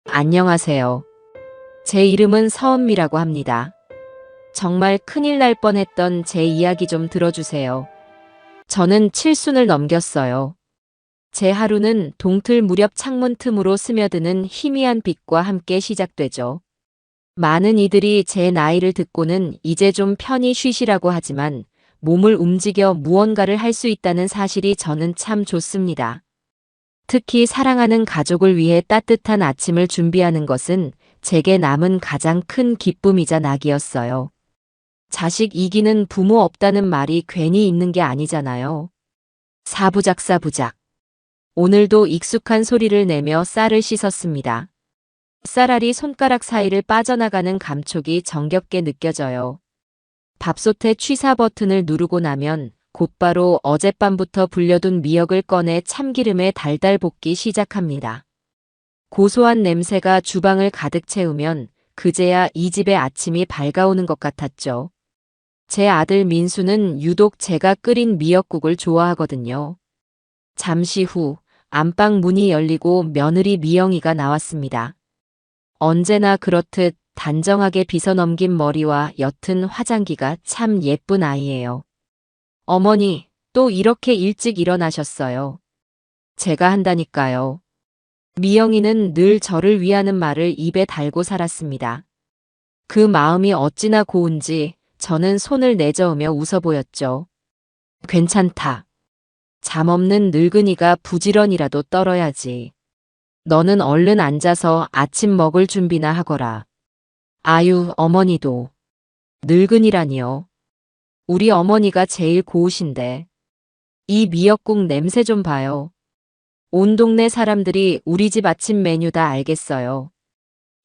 안녕하세요. 제 이름은 서은미라고 합니다. 정말 큰일 날 뻔했던 제 이야기 좀 들어주세요. 저는 칠순을 넘겼어요. 제 하루는 동틀 무렵 창문 틈으로 스며드는 희미한 빛과 함께 시작되죠. 많은 이들이 제 나이를 듣고는 이제 좀 편히 쉬시라고 하지만 몸을 움직여 무언가를 할 수 있다는 사실이 저는 참 좋습니다. 특히 사랑하는 가족을 위해 따뜻한 아침을 준비하는 것은 제게 남은 가장 큰 기쁨이자 낙이었어요. 자식 이기는 부모 없다는 말이 괜히 있는 게 아니잖아요. 사부작. 오늘도 익숙한 소리를 내며 쌀을 씻었습니다. 쌀알이 손가락 사이를 빠져나가는 감촉이 정겹게 느껴져요. 밥솥의 취사 버튼을 누르고 나면 곧바로 어젯밤부터 불려둔 미역을 꺼내 참기름에 달달 볶기 시작합니다. 고소한 냄새가 주방을 가득 채우면 그제야 이 집의 아침이 밝아오는 것 같았죠. 제 아들 민수는 유독 제가 끓인 미역국을 좋아하거든요. 잠시 후 안방 문이 열리고 며느리 미영이가 나왔습니다. 언제나 그렇듯 단정하게 빗어넘긴 머리와 옅은 화장기가 참 예쁜 아이예요. 어머니, 또 이렇게 일찍 일어나셨어요. 제가 한다니까요. 미영이는 늘 저를 위하는 말을 입에 달고 살았습니다. 그 마음이 어찌나 고운지 저는 손을 내저으며 웃어 보였죠. 괜찮다. 잠 없는 늙은이가 부지런이라도 떨어야지. 너는 얼른 앉아서 아침 먹을 준비나 하거라. 아유, 어머니도. 늙은이라니요. 우리 어머니가 제일 고우신데. 이 미역국 냄새 좀 봐요. 온 동네 사람들이 우리 집 아침 메뉴 다 알겠어요.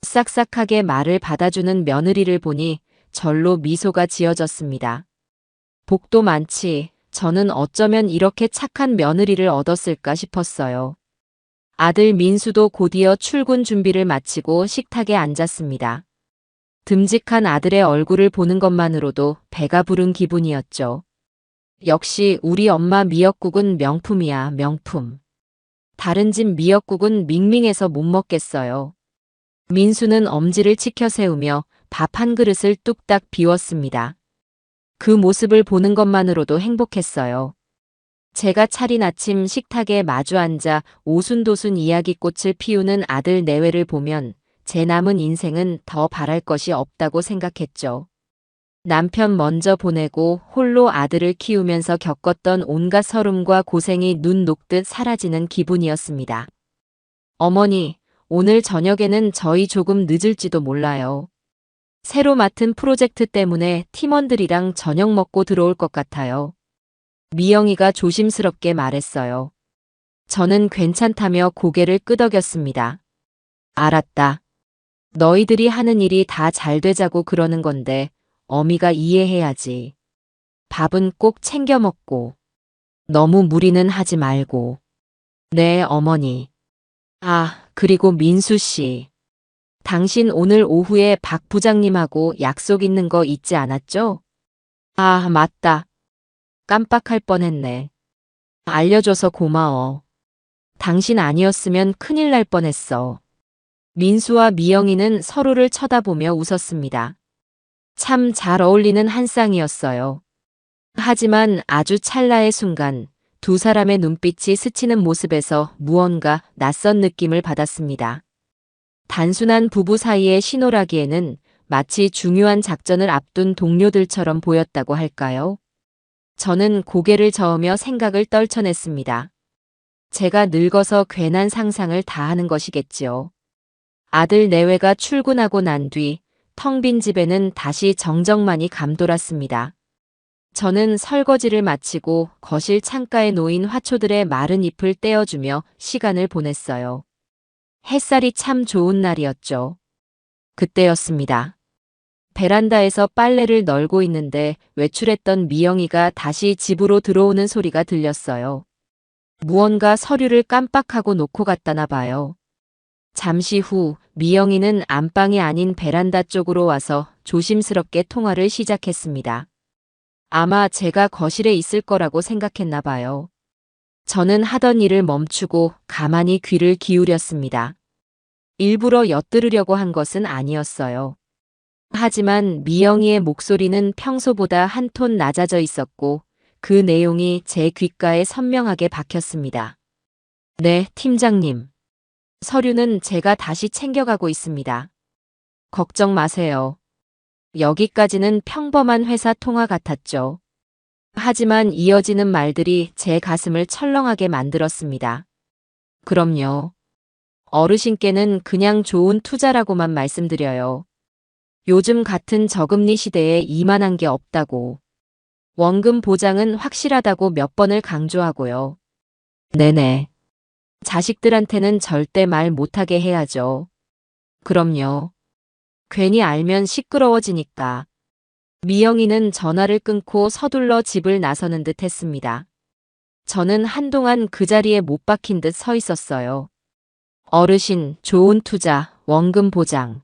싹싹하게 말을 받아주는 며느리를 보니 절로 미소가 지어졌습니다. 복도 많지. 저는 어쩌면 이렇게 착한 며느리를 얻었을까 싶었어요. 아들 민수도 곧이어 출근 준비를 마치고 식탁에 앉았습니다. 듬직한 아들의 얼굴을 보는 것만으로도 배가 부른 기분이었죠. 역시 우리 엄마 미역국은 명품이야, 명품. 다른 집 미역국은 밍밍해서 못 먹겠어요. 민수는 엄지를 치켜 세우며 밥 한 그릇을 뚝딱 비웠습니다. 그 모습을 보는 것만으로도 행복했어요. 제가 차린 아침 식탁에 마주 앉아 오순도순 이야기꽃을 피우는 아들 내외를 보면 제 남은 인생은 더 바랄 것이 없다고 생각했죠. 남편 먼저 보내고 홀로 아들을 키우면서 겪었던 온갖 서름과 고생이 눈 녹듯 사라지는 기분이었습니다. 어머니, 오늘 저녁에는 저희 조금 늦을지도 몰라요. 새로 맡은 프로젝트 때문에 팀원들이랑 저녁 먹고 들어올 것 같아요. 미영이가 조심스럽게 말했어요. 저는 괜찮다며 고개를 끄덕였습니다. 알았다. 너희들이 하는 일이 다 잘 되자고 그러는 건데 어미가 이해해야지. 밥은 꼭 챙겨 먹고 너무 무리는 하지 말고. 네, 어머니. 아, 그리고 민수 씨. 당신 오늘 오후에 박 부장님하고 약속 있는 거 잊지 않았죠? 아, 맞다. 깜빡할 뻔했네. 알려줘서 고마워. 당신 아니었으면 큰일 날 뻔했어. 민수와 미영이는 서로를 쳐다보며 웃었습니다. 참 잘 어울리는 한 쌍이었어요. 하지만 아주 찰나의 순간 두 사람의 눈빛이 스치는 모습에서 무언가 낯선 느낌을 받았습니다. 단순한 부부 사이의 신호라기에는 마치 중요한 작전을 앞둔 동료들처럼 보였다고 할까요? 저는 고개를 저으며 생각을 떨쳐냈습니다. 제가 늙어서 괜한 상상을 다 하는 것이겠지요. 아들 내외가 출근하고 난 뒤 텅 빈 집에는 다시 정적만이 감돌았습니다. 저는 설거지를 마치고 거실 창가에 놓인 화초들의 마른 잎을 떼어주며 시간을 보냈어요. 햇살이 참 좋은 날이었죠. 그때였습니다. 베란다에서 빨래를 널고 있는데 외출했던 미영이가 다시 집으로 들어오는 소리가 들렸어요. 무언가 서류를 깜빡하고 놓고 갔다나 봐요. 잠시 후 미영이는 안방이 아닌 베란다 쪽으로 와서 조심스럽게 통화를 시작했습니다. 아마 제가 거실에 있을 거라고 생각했나 봐요. 저는 하던 일을 멈추고 가만히 귀를 기울였습니다. 일부러 엿들으려고 한 것은 아니었어요. 하지만 미영이의 목소리는 평소보다 한 톤 낮아져 있었고 그 내용이 제 귓가에 선명하게 박혔습니다. 네, 팀장님. 서류는 제가 다시 챙겨가고 있습니다. 걱정 마세요. 여기까지는 평범한 회사 통화 같았죠. 하지만 이어지는 말들이 제 가슴을 철렁하게 만들었습니다. 그럼요. 어르신께는 그냥 좋은 투자라고만 말씀드려요. 요즘 같은 저금리 시대에 이만한 게 없다고. 원금 보장은 확실하다고 몇 번을 강조하고요. 네네. 자식들한테는 절대 말 못하게 해야죠. 그럼요. 괜히 알면 시끄러워지니까. 미영이는 전화를 끊고 서둘러 집을 나서는 듯 했습니다. 저는 한동안 그 자리에 못 박힌 듯 서 있었어요. 어르신, 좋은 투자, 원금 보장.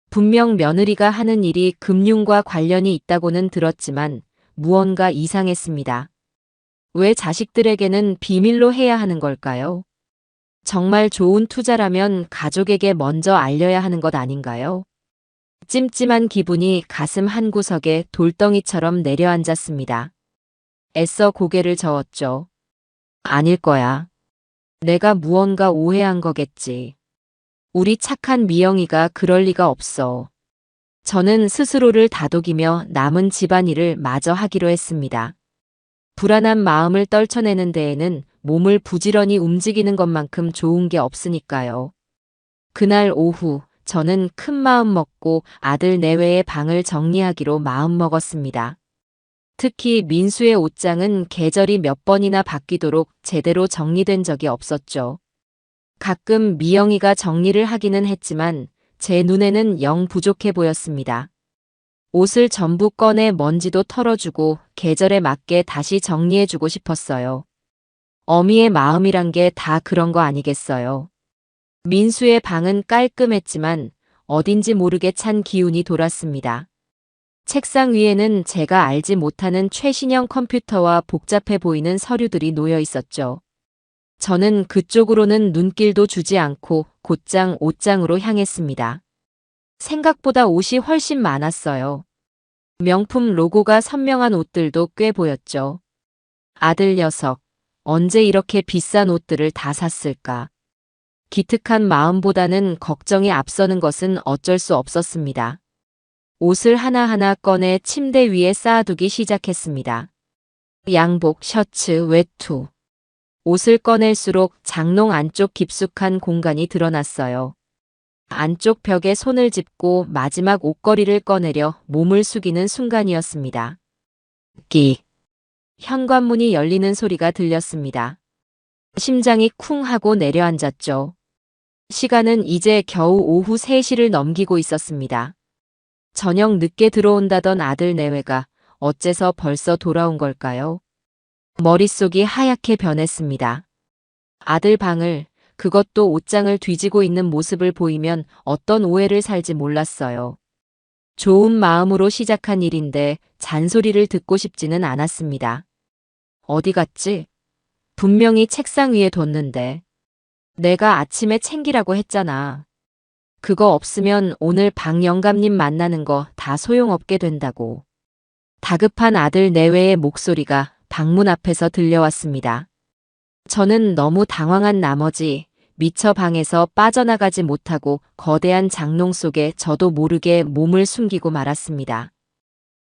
분명 며느리가 하는 일이 금융과 관련이 있다고는 들었지만 무언가 이상했습니다. 왜 자식들에게는 비밀로 해야 하는 걸까요? 정말 좋은 투자라면 가족에게 먼저 알려야 하는 것 아닌가요? 찜찜한 기분이 가슴 한구석에 돌덩이처럼 내려앉았습니다. 애써 고개를 저었죠. 아닐 거야. 내가 무언가 오해한 거겠지. 우리 착한 미영이가 그럴 리가 없어. 저는 스스로를 다독이며 남은 집안일을 마저 하기로 했습니다. 불안한 마음을 떨쳐내는 데에는 몸을 부지런히 움직이는 것만큼 좋은 게 없으니까요. 그날 오후 저는 큰 마음 먹고 아들 내외의 방을 정리하기로 마음먹었습니다. 특히 민수의 옷장은 계절이 몇 번이나 바뀌도록 제대로 정리된 적이 없었죠. 가끔 미영이가 정리를 하기는 했지만 제 눈에는 영 부족해 보였습니다. 옷을 전부 꺼내 먼지도 털어주고 계절에 맞게 다시 정리해주고 싶었어요. 어미의 마음이란 게 다 그런 거 아니겠어요. 민수의 방은 깔끔했지만 어딘지 모르게 찬 기운이 돌았습니다. 책상 위에는 제가 알지 못하는 최신형 컴퓨터와 복잡해 보이는 서류들이 놓여 있었죠. 저는 그쪽으로는 눈길도 주지 않고 곧장 옷장으로 향했습니다. 생각보다 옷이 훨씬 많았어요. 명품 로고가 선명한 옷들도 꽤 보였죠. 아들 녀석, 언제 이렇게 비싼 옷들을 다 샀을까? 기특한 마음보다는 걱정이 앞서는 것은 어쩔 수 없었습니다. 옷을 하나하나 꺼내 침대 위에 쌓아두기 시작했습니다. 양복, 셔츠, 외투. 옷을 꺼낼수록 장롱 안쪽 깊숙한 공간이 드러났어요. 안쪽 벽에 손을 짚고 마지막 옷걸이를 꺼내려 몸을 숙이는 순간이었습니다. 끼. 현관문이 열리는 소리가 들렸습니다. 심장이 쿵 하고 내려앉았죠. 시간은 이제 겨우 오후 3시를 넘기고 있었습니다. 저녁 늦게 들어온다던 아들 내외가 어째서 벌써 돌아온 걸까요? 머릿속이 하얗게 변했습니다. 아들 방을, 그것도 옷장을 뒤지고 있는 모습을 보이면 어떤 오해를 살지 몰랐어요. 좋은 마음으로 시작한 일인데 잔소리를 듣고 싶지는 않았습니다. 어디 갔지? 분명히 책상 위에 뒀는데. 내가 아침에 챙기라고 했잖아. 그거 없으면 오늘 박 영감님 만나는 거 다 소용없게 된다고. 다급한 아들 내외의 목소리가 방문 앞에서 들려왔습니다. 저는 너무 당황한 나머지 미처 방에서 빠져나가지 못하고 거대한 장롱 속에 저도 모르게 몸을 숨기고 말았습니다.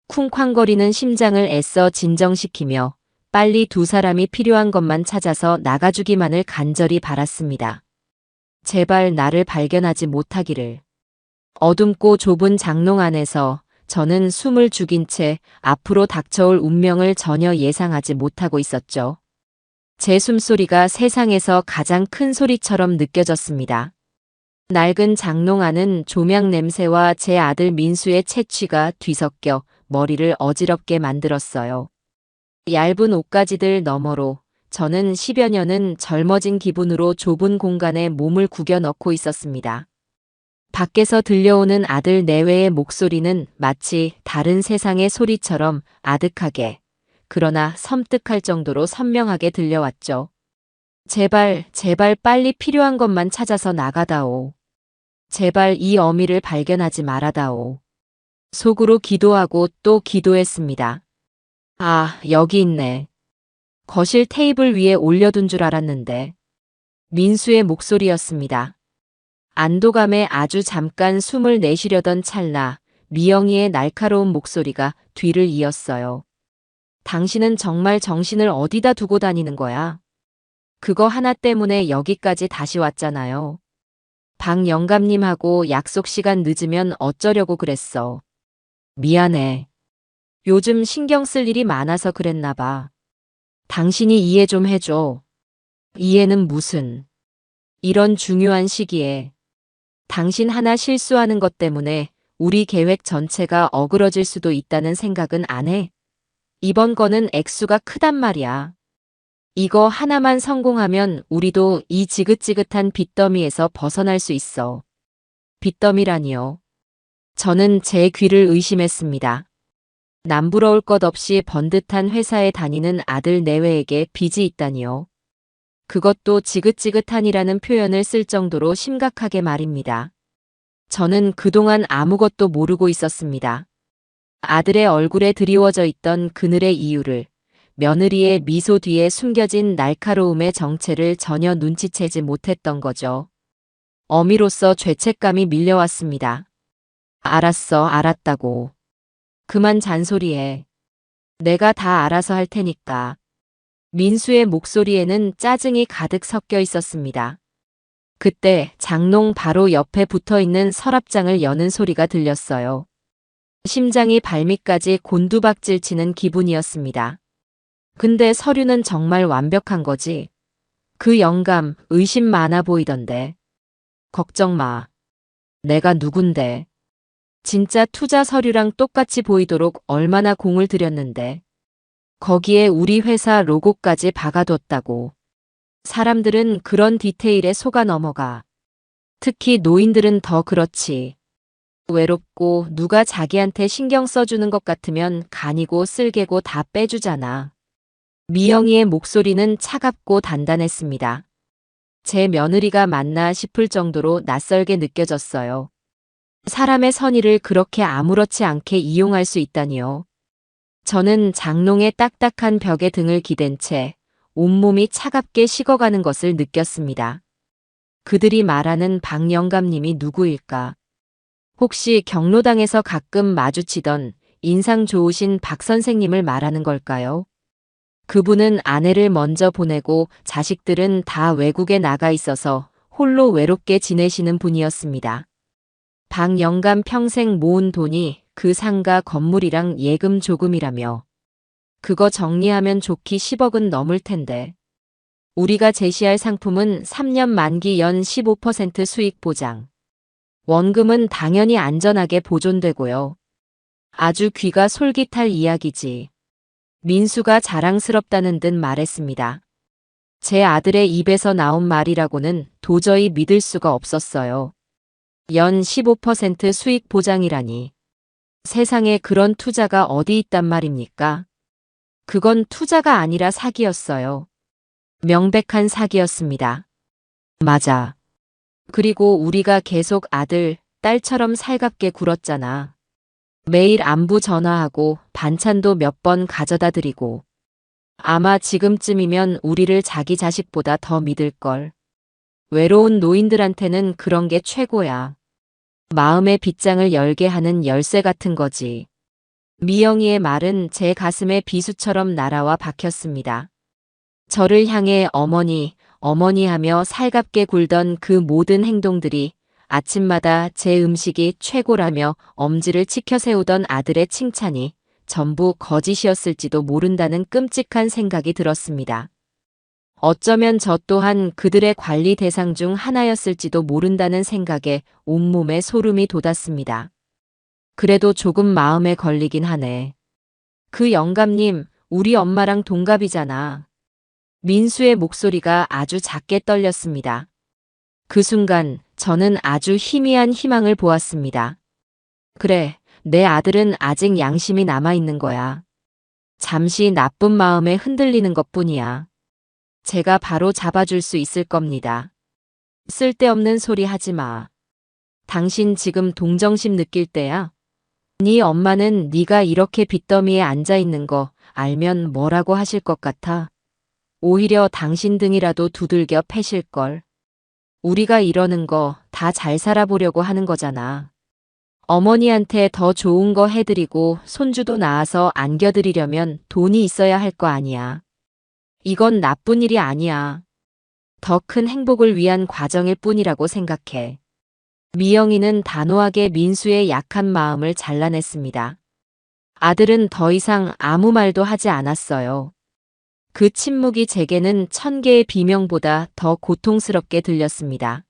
쿵쾅거리는 심장을 애써 진정시키며 빨리 두 사람이 필요한 것만 찾아서 나가주기만을 간절히 바랐습니다. 제발 나를 발견하지 못하기를. 어둡고 좁은 장롱 안에서 저는 숨을 죽인 채 앞으로 닥쳐올 운명을 전혀 예상하지 못하고 있었죠. 제 숨소리가 세상에서 가장 큰 소리처럼 느껴졌습니다. 낡은 장롱 안은 조명 냄새와 제 아들 민수의 채취가 뒤섞여 머리를 어지럽게 만들었어요. 얇은 옷가지들 너머로 저는 10여 년은 젊어진 기분으로 좁은 공간에 몸을 구겨 넣고 있었습니다. 밖에서 들려오는 아들 내외의 목소리는 마치 다른 세상의 소리처럼 아득하게, 그러나 섬뜩할 정도로 선명하게 들려왔죠. 제발, 제발 빨리 필요한 것만 찾아서 나가다오. 제발 이 어미를 발견하지 말아다오. 속으로 기도하고 또 기도했습니다. 아, 여기 있네. 거실 테이블 위에 올려둔 줄 알았는데. 민수의 목소리였습니다. 안도감에 아주 잠깐 숨을 내쉬려던 찰나 미영이의 날카로운 목소리가 뒤를 이었어요. 당신은 정말 정신을 어디다 두고 다니는 거야? 그거 하나 때문에 여기까지 다시 왔잖아요. 박 영감님하고 약속 시간 늦으면 어쩌려고 그랬어. 미안해. 요즘 신경 쓸 일이 많아서 그랬나 봐. 당신이 이해 좀 해줘. 이해는 무슨. 이런 중요한 시기에 당신 하나 실수하는 것 때문에 우리 계획 전체가 어그러질 수도 있다는 생각은 안 해? 이번 거는 액수가 크단 말이야. 이거 하나만 성공하면 우리도 이 지긋지긋한 빚더미에서 벗어날 수 있어. 빚더미라니요. 저는 제 귀를 의심했습니다. 남부러울 것 없이 번듯한 회사에 다니는 아들 내외에게 빚이 있다니요. 그것도 지긋지긋한이라는 표현을 쓸 정도로 심각하게 말입니다. 저는 그동안 아무것도 모르고 있었습니다. 아들의 얼굴에 드리워져 있던 그늘의 이유를, 며느리의 미소 뒤에 숨겨진 날카로움의 정체를 전혀 눈치채지 못했던 거죠. 어미로서 죄책감이 밀려왔습니다. 알았어, 알았다고. 그만 잔소리해. 내가 다 알아서 할 테니까. 민수의 목소리에는 짜증이 가득 섞여 있었습니다. 그때 장롱 바로 옆에 붙어 있는 서랍장을 여는 소리가 들렸어요. 심장이 발밑까지 곤두박질 치는 기분이었습니다. 근데 서류는 정말 완벽한 거지. 그 영감 의심 많아 보이던데. 걱정 마. 내가 누군데. 진짜 투자 서류랑 똑같이 보이도록 얼마나 공을 들였는데. 거기에 우리 회사 로고까지 박아뒀다고. 사람들은 그런 디테일에 속아 넘어가. 특히 노인들은 더 그렇지. 외롭고 누가 자기한테 신경 써주는 것 같으면 간이고 쓸개고 다 빼주잖아. 미영이의 목소리는 차갑고 단단했습니다. 제 며느리가 맞나 싶을 정도로 낯설게 느껴졌어요. 사람의 선의를 그렇게 아무렇지 않게 이용할 수 있다니요. 저는 장롱의 딱딱한 벽에 등을 기댄 채 온몸이 차갑게 식어가는 것을 느꼈습니다. 그들이 말하는 박 영감님이 누구일까? 혹시 경로당에서 가끔 마주치던 인상 좋으신 박 선생님을 말하는 걸까요? 그분은 아내를 먼저 보내고 자식들은 다 외국에 나가 있어서 홀로 외롭게 지내시는 분이었습니다. 박 영감 평생 모은 돈이 그 상가 건물이랑 예금 조금이라며. 그거 정리하면 좋기 10억은 넘을 텐데. 우리가 제시할 상품은 3년 만기 연 15% 수익 보장. 원금은 당연히 안전하게 보존되고요. 아주 귀가 솔깃할 이야기지. 민수가 자랑스럽다는 듯 말했습니다. 제 아들의 입에서 나온 말이라고는 도저히 믿을 수가 없었어요. 연 15% 수익 보장이라니. 세상에 그런 투자가 어디 있단 말입니까? 그건 투자가 아니라 사기였어요. 명백한 사기였습니다. 맞아. 그리고 우리가 계속 아들, 딸처럼 살갑게 굴었잖아. 매일 안부 전화하고 반찬도 몇 번 가져다 드리고. 아마 지금쯤이면 우리를 자기 자식보다 더 믿을걸. 외로운 노인들한테는 그런 게 최고야. 마음의 빗장을 열게 하는 열쇠 같은 거지. 미영이의 말은 제 가슴에 비수처럼 날아와 박혔습니다. 저를 향해 어머니, 어머니 하며 살갑게 굴던 그 모든 행동들이 아침마다 제 음식이 최고라며 엄지를 치켜 세우던 아들의 칭찬이 전부 거짓이었을지도 모른다는 끔찍한 생각이 들었습니다. 어쩌면 저 또한 그들의 관리 대상 중 하나였을지도 모른다는 생각에 온몸에 소름이 돋았습니다. 그래도 조금 마음에 걸리긴 하네. 그 영감님, 우리 엄마랑 동갑이잖아. 민수의 목소리가 아주 작게 떨렸습니다. 그 순간 저는 아주 희미한 희망을 보았습니다. 그래, 내 아들은 아직 양심이 남아있는 거야. 잠시 나쁜 마음에 흔들리는 것뿐이야. 제가 바로 잡아줄 수 있을 겁니다. 쓸데없는 소리 하지 마. 당신 지금 동정심 느낄 때야? 네 엄마는 네가 이렇게 빚더미에 앉아 있는 거 알면 뭐라고 하실 것 같아? 오히려 당신 등이라도 두들겨 패실걸. 우리가 이러는 거 다 잘 살아보려고 하는 거잖아. 어머니한테 더 좋은 거 해드리고 손주도 낳아서 안겨드리려면 돈이 있어야 할 거 아니야. 이건 나쁜 일이 아니야. 더 큰 행복을 위한 과정일 뿐이라고 생각해. 미영이는 단호하게 민수의 약한 마음을 잘라냈습니다. 아들은 더 이상 아무 말도 하지 않았어요. 그 침묵이 제게는 1000개의 비명보다 더 고통스럽게 들렸습니다.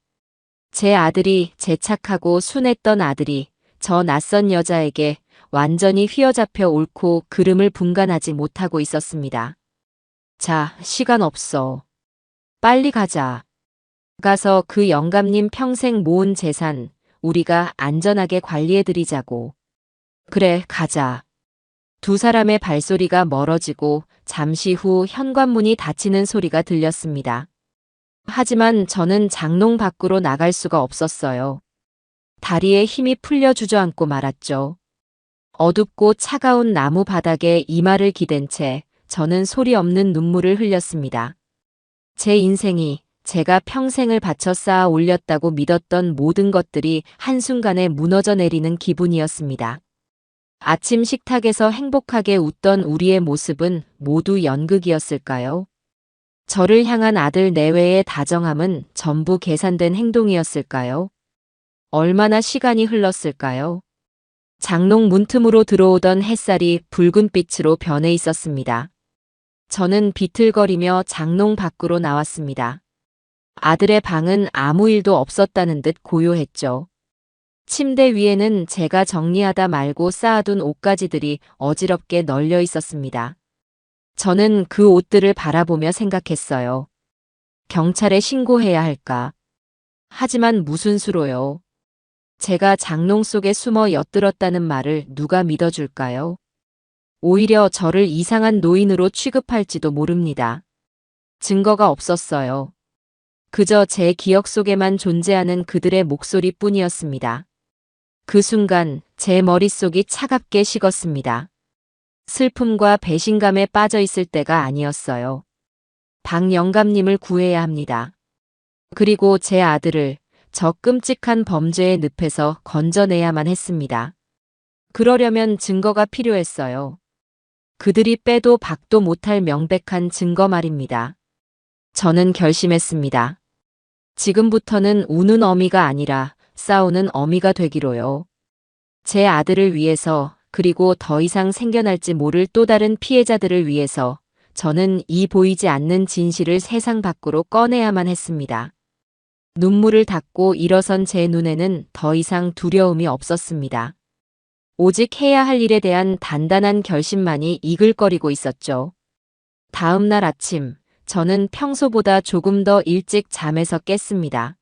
제 아들이, 제 착하고 순했던 아들이 저 낯선 여자에게 완전히 휘어잡혀 옳고 그름을 분간하지 못하고 있었습니다. 자, 시간 없어. 빨리 가자. 가서 그 영감님 평생 모은 재산 우리가 안전하게 관리해드리자고. 그래, 가자. 두 사람의 발소리가 멀어지고 잠시 후 현관문이 닫히는 소리가 들렸습니다. 하지만 저는 장롱 밖으로 나갈 수가 없었어요. 다리에 힘이 풀려 주저앉고 말았죠. 어둡고 차가운 나무 바닥에 이마를 기댄 채 저는 소리 없는 눈물을 흘렸습니다. 제 인생이 제가 평생을 바쳐 쌓아 올렸다고 믿었던 모든 것들이 한순간에 무너져 내리는 기분이었습니다. 아침 식탁에서 행복하게 웃던 우리의 모습은 모두 연극이었을까요? 저를 향한 아들 내외의 다정함은 전부 계산된 행동이었을까요? 얼마나 시간이 흘렀을까요? 장롱 문틈으로 들어오던 햇살이 붉은 빛으로 변해 있었습니다. 저는 비틀거리며 장롱 밖으로 나왔습니다. 아들의 방은 아무 일도 없었다는 듯 고요했죠. 침대 위에는 제가 정리하다 말고 쌓아둔 옷가지들이 어지럽게 널려 있었습니다. 저는 그 옷들을 바라보며 생각했어요. 경찰에 신고해야 할까? 하지만 무슨 수로요? 제가 장롱 속에 숨어 엿들었다는 말을 누가 믿어줄까요? 오히려 저를 이상한 노인으로 취급할지도 모릅니다. 증거가 없었어요. 그저 제 기억 속에만 존재하는 그들의 목소리뿐이었습니다. 그 순간 제 머릿속이 차갑게 식었습니다. 슬픔과 배신감에 빠져 있을 때가 아니었어요. 박 영감님을 구해야 합니다. 그리고 제 아들을 저 끔찍한 범죄의 늪에서 건져내야만 했습니다. 그러려면 증거가 필요했어요. 그들이 빼도 박도 못할 명백한 증거 말입니다. 저는 결심했습니다. 지금부터는 우는 어미가 아니라 싸우는 어미가 되기로요. 제 아들을 위해서 그리고 더 이상 생겨날지 모를 또 다른 피해자들을 위해서 저는 이 보이지 않는 진실을 세상 밖으로 꺼내야만 했습니다. 눈물을 닦고 일어선 제 눈에는 더 이상 두려움이 없었습니다. 오직 해야 할 일에 대한 단단한 결심만이 이글거리고 있었죠. 다음 날 아침, 저는 평소보다 조금 더 일찍 잠에서 깼습니다.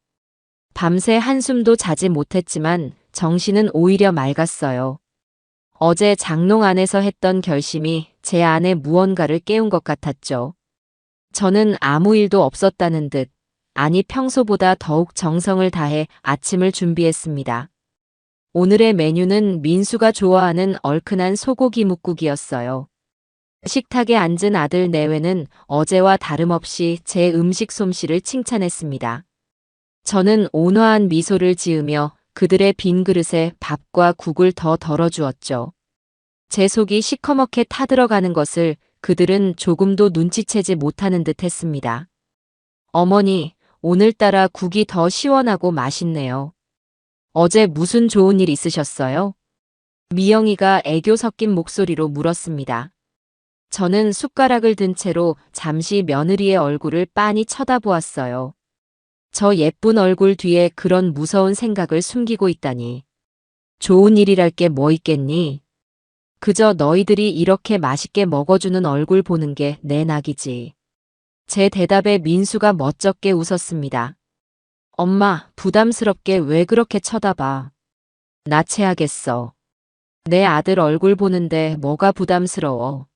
밤새 한숨도 자지 못했지만 정신은 오히려 맑았어요. 어제 장롱 안에서 했던 결심이 제 안에 무언가를 깨운 것 같았죠. 저는 아무 일도 없었다는 듯, 아니 평소보다 더욱 정성을 다해 아침을 준비했습니다. 오늘의 메뉴는 민수가 좋아하는 얼큰한 소고기 뭇국이었어요. 식탁에 앉은 아들 내외는 어제와 다름없이 제 음식 솜씨를 칭찬했습니다. 저는 온화한 미소를 지으며 그들의 빈 그릇에 밥과 국을 더 덜어주었죠. 제 속이 시커멓게 타들어가는 것을 그들은 조금도 눈치채지 못하는 듯 했습니다. 어머니, 오늘따라 국이 더 시원하고 맛있네요. 어제 무슨 좋은 일 있으셨어요? 미영이가 애교 섞인 목소리로 물었습니다. 저는 숟가락을 든 채로 잠시 며느리의 얼굴을 빤히 쳐다보았어요. 저 예쁜 얼굴 뒤에 그런 무서운 생각을 숨기고 있다니. 좋은 일이랄 게 뭐 있겠니? 그저 너희들이 이렇게 맛있게 먹어주는 얼굴 보는 게 내 낙이지. 제 대답에 민수가 멋쩍게 웃었습니다. 엄마, 부담스럽게 왜 그렇게 쳐다봐? 나체하겠어. 내 아들 얼굴 보는데 뭐가 부담스러워.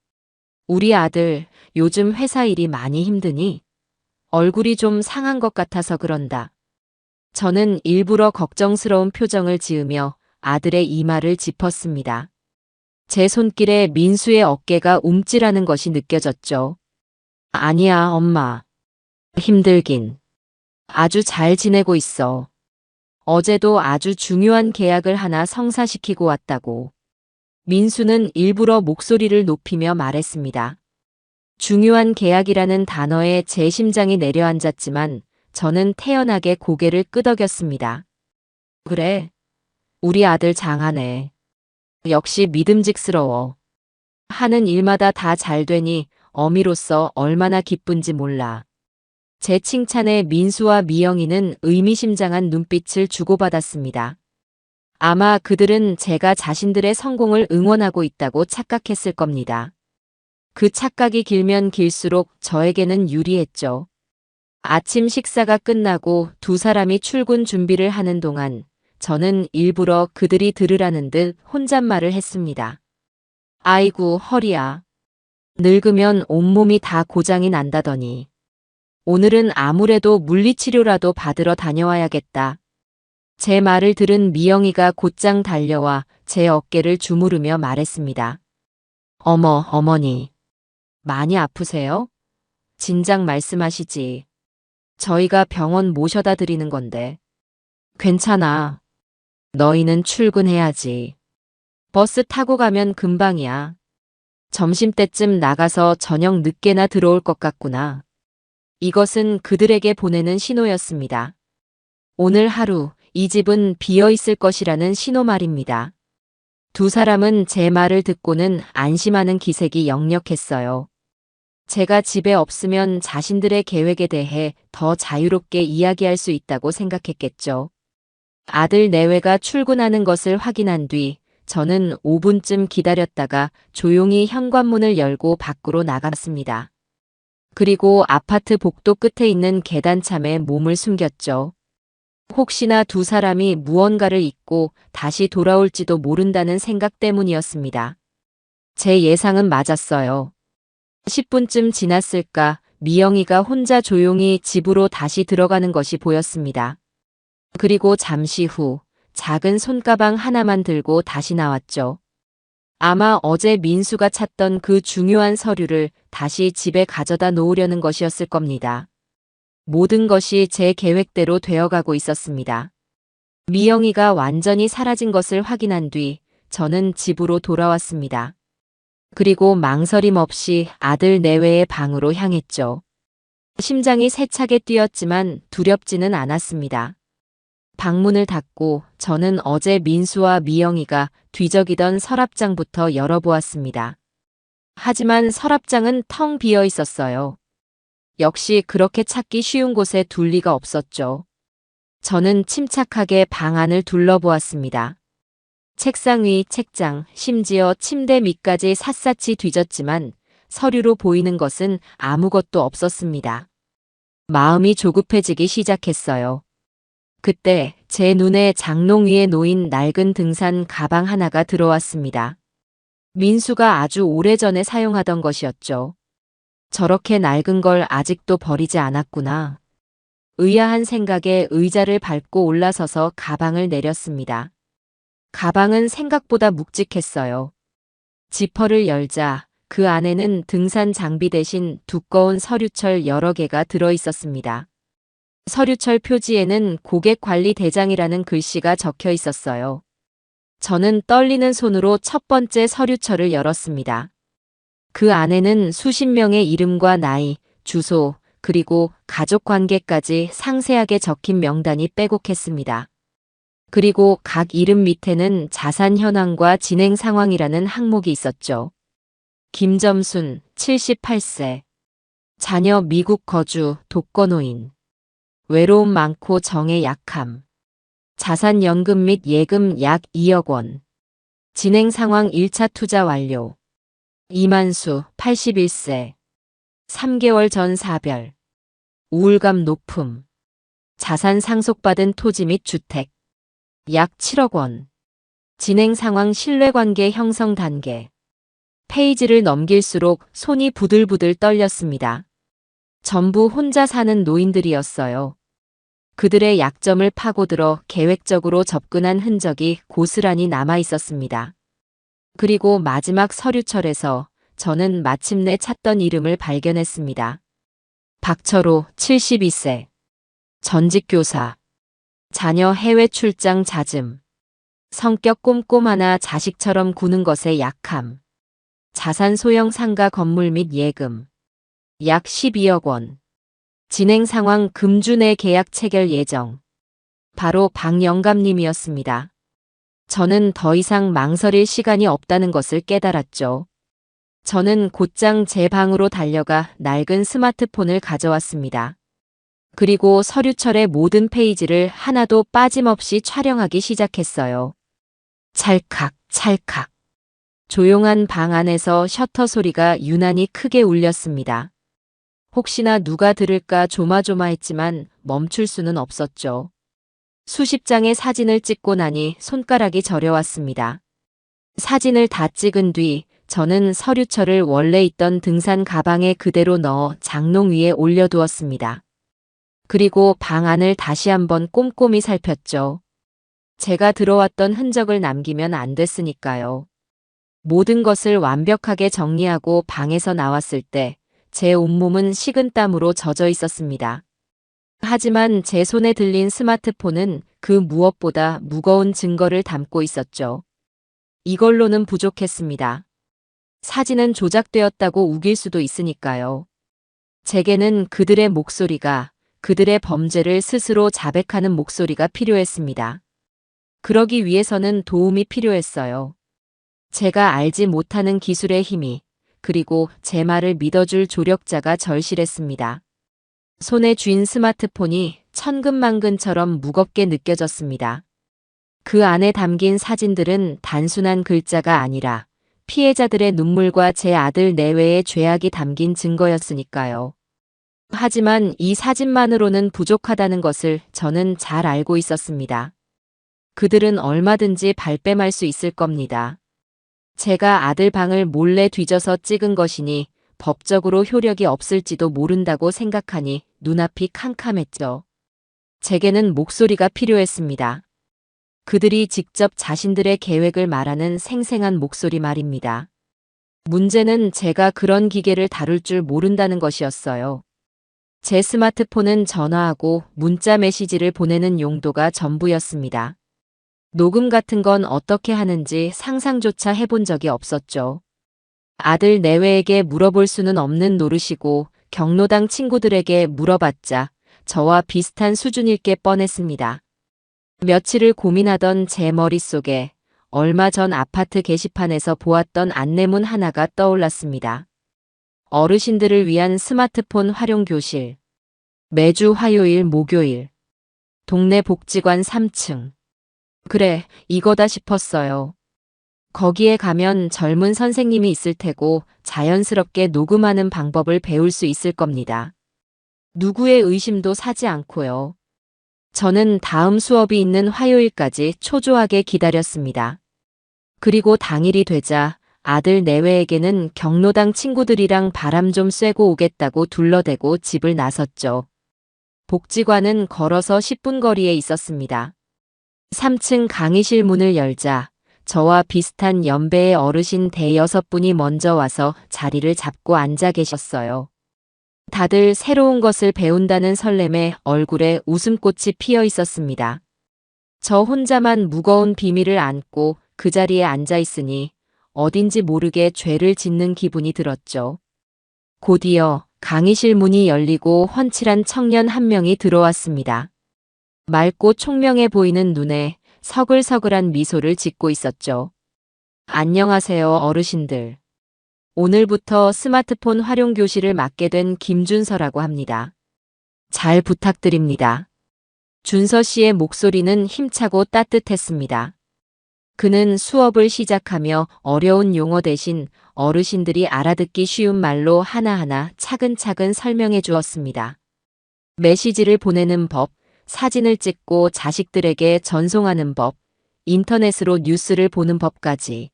우리 아들, 요즘 회사 일이 많이 힘드니? 얼굴이 좀 상한 것 같아서 그런다. 저는 일부러 걱정스러운 표정을 지으며 아들의 이마를 짚었습니다. 제 손길에 민수의 어깨가 움찔하는 것이 느껴졌죠. 아니야, 엄마. 힘들긴. 아주 잘 지내고 있어. 어제도 아주 중요한 계약을 하나 성사시키고 왔다고. 민수는 일부러 목소리를 높이며 말했습니다. 중요한 계약이라는 단어에 제 심장이 내려앉았지만 저는 태연하게 고개를 끄덕였습니다. 그래. 우리 아들 장하네. 역시 믿음직스러워. 하는 일마다 다 잘 되니 어미로서 얼마나 기쁜지 몰라. 제 칭찬에 민수와 미영이는 의미심장한 눈빛을 주고받았습니다. 아마 그들은 제가 자신들의 성공을 응원하고 있다고 착각했을 겁니다. 그 착각이 길면 길수록 저에게는 유리했죠. 아침 식사가 끝나고 두 사람이 출근 준비를 하는 동안 저는 일부러 그들이 들으라는 듯 혼잣말을 했습니다. 아이고, 허리야. 늙으면 온몸이 다 고장이 난다더니. 오늘은 아무래도 물리치료라도 받으러 다녀와야겠다. 제 말을 들은 미영이가 곧장 달려와 제 어깨를 주무르며 말했습니다. 어머, 어머니. 많이 아프세요? 진작 말씀하시지. 저희가 병원 모셔다 드리는 건데. 괜찮아. 너희는 출근해야지. 버스 타고 가면 금방이야. 점심때쯤 나가서 저녁 늦게나 들어올 것 같구나. 이것은 그들에게 보내는 신호였습니다. 오늘 하루 이 집은 비어 있을 것이라는 신호 말입니다. 두 사람은 제 말을 듣고는 안심하는 기색이 역력했어요. 제가 집에 없으면 자신들의 계획에 대해 더 자유롭게 이야기할 수 있다고 생각했겠죠. 아들 내외가 출근하는 것을 확인한 뒤 저는 5분쯤 기다렸다가 조용히 현관문을 열고 밖으로 나갔습니다. 그리고 아파트 복도 끝에 있는 계단참에 몸을 숨겼죠. 혹시나 두 사람이 무언가를 잊고 다시 돌아올지도 모른다는 생각 때문이었습니다. 제 예상은 맞았어요. 10분쯤 지났을까 미영이가 혼자 조용히 집으로 다시 들어가는 것이 보였습니다. 그리고 잠시 후 작은 손가방 하나만 들고 다시 나왔죠. 아마 어제 민수가 찾던 그 중요한 서류를 다시 집에 가져다 놓으려는 것이었을 겁니다. 모든 것이 제 계획대로 되어가고 있었습니다. 미영이가 완전히 사라진 것을 확인한 뒤 저는 집으로 돌아왔습니다. 그리고 망설임 없이 아들 내외의 방으로 향했죠. 심장이 세차게 뛰었지만 두렵지는 않았습니다. 방문을 닫고 저는 어제 민수와 미영이가 뒤적이던 서랍장부터 열어보았습니다. 하지만 서랍장은 텅 비어 있었어요. 역시 그렇게 찾기 쉬운 곳에 둘 리가 없었죠. 저는 침착하게 방 안을 둘러보았습니다. 책상 위, 책장, 심지어 침대 밑까지 샅샅이 뒤졌지만 서류로 보이는 것은 아무것도 없었습니다. 마음이 조급해지기 시작했어요. 그때 제 눈에 장롱 위에 놓인 낡은 등산 가방 하나가 들어왔습니다. 민수가 아주 오래전에 사용하던 것이었죠. 저렇게 낡은 걸 아직도 버리지 않았구나. 의아한 생각에 의자를 밟고 올라서서 가방을 내렸습니다. 가방은 생각보다 묵직했어요. 지퍼를 열자 그 안에는 등산 장비 대신 두꺼운 서류철 여러 개가 들어 있었습니다. 서류철 표지에는 고객관리대장이라는 글씨가 적혀 있었어요. 저는 떨리는 손으로 첫 번째 서류철을 열었습니다. 그 안에는 수십 명의 이름과 나이, 주소, 그리고 가족관계까지 상세하게 적힌 명단이 빼곡했습니다. 그리고 각 이름 밑에는 자산 현황과 진행 상황이라는 항목이 있었죠. 김점순, 78세. 자녀 미국 거주, 독거노인. 외로움 많고 정에 약함. 자산 연금 및 예금 약 2억 원. 진행 상황 1차 투자 완료. 이만수, 81세. 3개월 전 사별. 우울감 높음. 자산 상속받은 토지 및 주택. 약 7억 원. 진행 상황 신뢰관계 형성 단계. 페이지를 넘길수록 손이 부들부들 떨렸습니다. 전부 혼자 사는 노인들이었어요. 그들의 약점을 파고들어 계획적으로 접근한 흔적이 고스란히 남아 있었습니다. 그리고 마지막 서류철에서 저는 마침내 찾던 이름을 발견했습니다. 박철호, 72세. 전직 교사. 자녀 해외 출장 잦음. 성격 꼼꼼하나 자식처럼 구는 것에 약함. 자산 소형 상가 건물 및 예금. 약 12억 원. 진행 상황 금주 내 계약 체결 예정. 바로 박 영감님이었습니다. 저는 더 이상 망설일 시간이 없다는 것을 깨달았죠. 저는 곧장 제 방으로 달려가 낡은 스마트폰을 가져왔습니다. 그리고 서류철의 모든 페이지를 하나도 빠짐없이 촬영하기 시작했어요. 찰칵, 찰칵. 조용한 방 안에서 셔터 소리가 유난히 크게 울렸습니다. 혹시나 누가 들을까 조마조마했지만 멈출 수는 없었죠. 수십 장의 사진을 찍고 나니 손가락이 저려왔습니다. 사진을 다 찍은 뒤 저는 서류철을 원래 있던 등산 가방에 그대로 넣어 장롱 위에 올려두었습니다. 그리고 방 안을 다시 한번 꼼꼼히 살폈죠. 제가 들어왔던 흔적을 남기면 안 됐으니까요. 모든 것을 완벽하게 정리하고 방에서 나왔을 때 제 온몸은 식은땀으로 젖어 있었습니다. 하지만 제 손에 들린 스마트폰은 그 무엇보다 무거운 증거를 담고 있었죠. 이걸로는 부족했습니다. 사진은 조작되었다고 우길 수도 있으니까요. 제게는 그들의 목소리가, 그들의 범죄를 스스로 자백하는 목소리가 필요했습니다. 그러기 위해서는 도움이 필요했어요. 제가 알지 못하는 기술의 힘이, 그리고 제 말을 믿어줄 조력자가 절실했습니다. 손에 쥔 스마트폰이 천근만근처럼 무겁게 느껴졌습니다. 그 안에 담긴 사진들은 단순한 글자가 아니라 피해자들의 눈물과 제 아들 내외의 죄악이 담긴 증거였으니까요. 하지만 이 사진만으로는 부족하다는 것을 저는 잘 알고 있었습니다. 그들은 얼마든지 발뺌할 수 있을 겁니다. 제가 아들 방을 몰래 뒤져서 찍은 것이니 법적으로 효력이 없을지도 모른다고 생각하니 눈앞이 캄캄했죠. 제게는 목소리가 필요했습니다. 그들이 직접 자신들의 계획을 말하는 생생한 목소리 말입니다. 문제는 제가 그런 기계를 다룰 줄 모른다는 것이었어요. 제 스마트폰은 전화하고 문자 메시지를 보내는 용도가 전부였습니다. 녹음 같은 건 어떻게 하는지 상상조차 해본 적이 없었죠. 아들 내외에게 물어볼 수는 없는 노릇이고 경로당 친구들에게 물어봤자 저와 비슷한 수준일 게 뻔했습니다. 며칠을 고민하던 제 머릿속에 얼마 전 아파트 게시판에서 보았던 안내문 하나가 떠올랐습니다. 어르신들을 위한 스마트폰 활용 교실. 매주 화요일, 목요일. 동네 복지관 3층. 그래, 이거다 싶었어요. 거기에 가면 젊은 선생님이 있을 테고 자연스럽게 녹음하는 방법을 배울 수 있을 겁니다. 누구의 의심도 사지 않고요. 저는 다음 수업이 있는 화요일까지 초조하게 기다렸습니다. 그리고 당일이 되자 아들 내외에게는 경로당 친구들이랑 바람 좀 쐬고 오겠다고 둘러대고 집을 나섰죠. 복지관은 걸어서 10분 거리에 있었습니다. 3층 강의실 문을 열자 저와 비슷한 연배의 어르신 대여섯 분이 먼저 와서 자리를 잡고 앉아 계셨어요. 다들 새로운 것을 배운다는 설렘에 얼굴에 웃음꽃이 피어 있었습니다. 저 혼자만 무거운 비밀을 안고 그 자리에 앉아 있으니 어딘지 모르게 죄를 짓는 기분이 들었죠. 곧이어 강의실 문이 열리고 훤칠한 청년 한 명이 들어왔습니다. 맑고 총명해 보이는 눈에 서글서글한 미소를 짓고 있었죠. 안녕하세요, 어르신들. 오늘부터 스마트폰 활용 교실을 맡게 된 김준서라고 합니다. 잘 부탁드립니다. 준서 씨의 목소리는 힘차고 따뜻했습니다. 그는 수업을 시작하며 어려운 용어 대신 어르신들이 알아듣기 쉬운 말로 하나하나 차근차근 설명해 주었습니다. 메시지를 보내는 법, 사진을 찍고 자식들에게 전송하는 법, 인터넷으로 뉴스를 보는 법까지.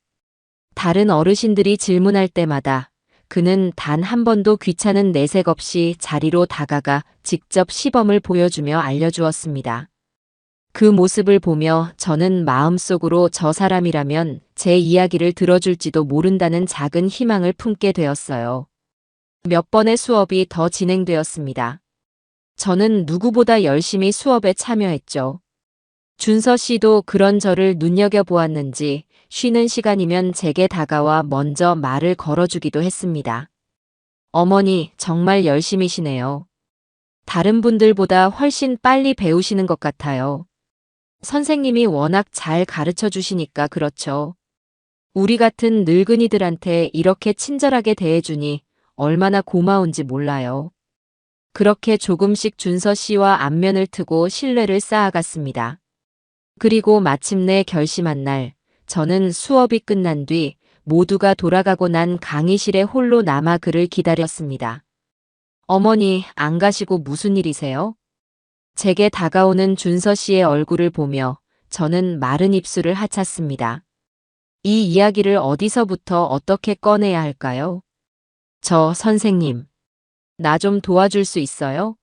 다른 어르신들이 질문할 때마다 그는 단 한 번도 귀찮은 내색 없이 자리로 다가가 직접 시범을 보여주며 알려주었습니다. 그 모습을 보며 저는 마음속으로 저 사람이라면 제 이야기를 들어줄지도 모른다는 작은 희망을 품게 되었어요. 몇 번의 수업이 더 진행되었습니다. 저는 누구보다 열심히 수업에 참여했죠. 준서 씨도 그런 저를 눈여겨보았는지 쉬는 시간이면 제게 다가와 먼저 말을 걸어주기도 했습니다. 어머니, 정말 열심히시네요. 다른 분들보다 훨씬 빨리 배우시는 것 같아요. 선생님이 워낙 잘 가르쳐 주시니까 그렇죠. 우리 같은 늙은이들한테 이렇게 친절하게 대해주니 얼마나 고마운지 몰라요. 그렇게 조금씩 준서 씨와 안면을 트고 신뢰를 쌓아갔습니다. 그리고 마침내 결심한 날, 저는 수업이 끝난 뒤 모두가 돌아가고 난 강의실에 홀로 남아 그를 기다렸습니다. 어머니, 안 가시고 무슨 일이세요? 제게 다가오는 준서 씨의 얼굴을 보며 저는 마른 입술을 하찼습니다. 이 이야기를 어디서부터 어떻게 꺼내야 할까요? 선생님, 나 좀 도와줄 수 있어요?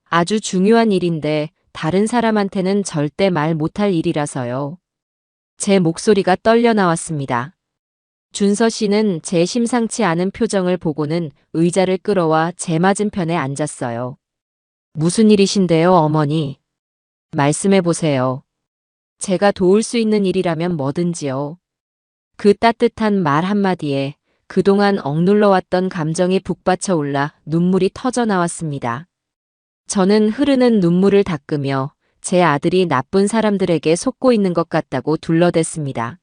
아주 중요한 일인데 다른 사람한테는 절대 말 못할 일이라서요. 제 목소리가 떨려 나왔습니다. 준서 씨는 제 심상치 않은 표정을 보고는 의자를 끌어와 제 맞은편에 앉았어요. 무슨 일이신데요, 어머니? 말씀해 보세요. 제가 도울 수 있는 일이라면 뭐든지요. 그 따뜻한 말 한마디에 그동안 억눌러왔던 감정이 북받쳐 올라 눈물이 터져 나왔습니다. 저는 흐르는 눈물을 닦으며 제 아들이 나쁜 사람들에게 속고 있는 것 같다고 둘러댔습니다.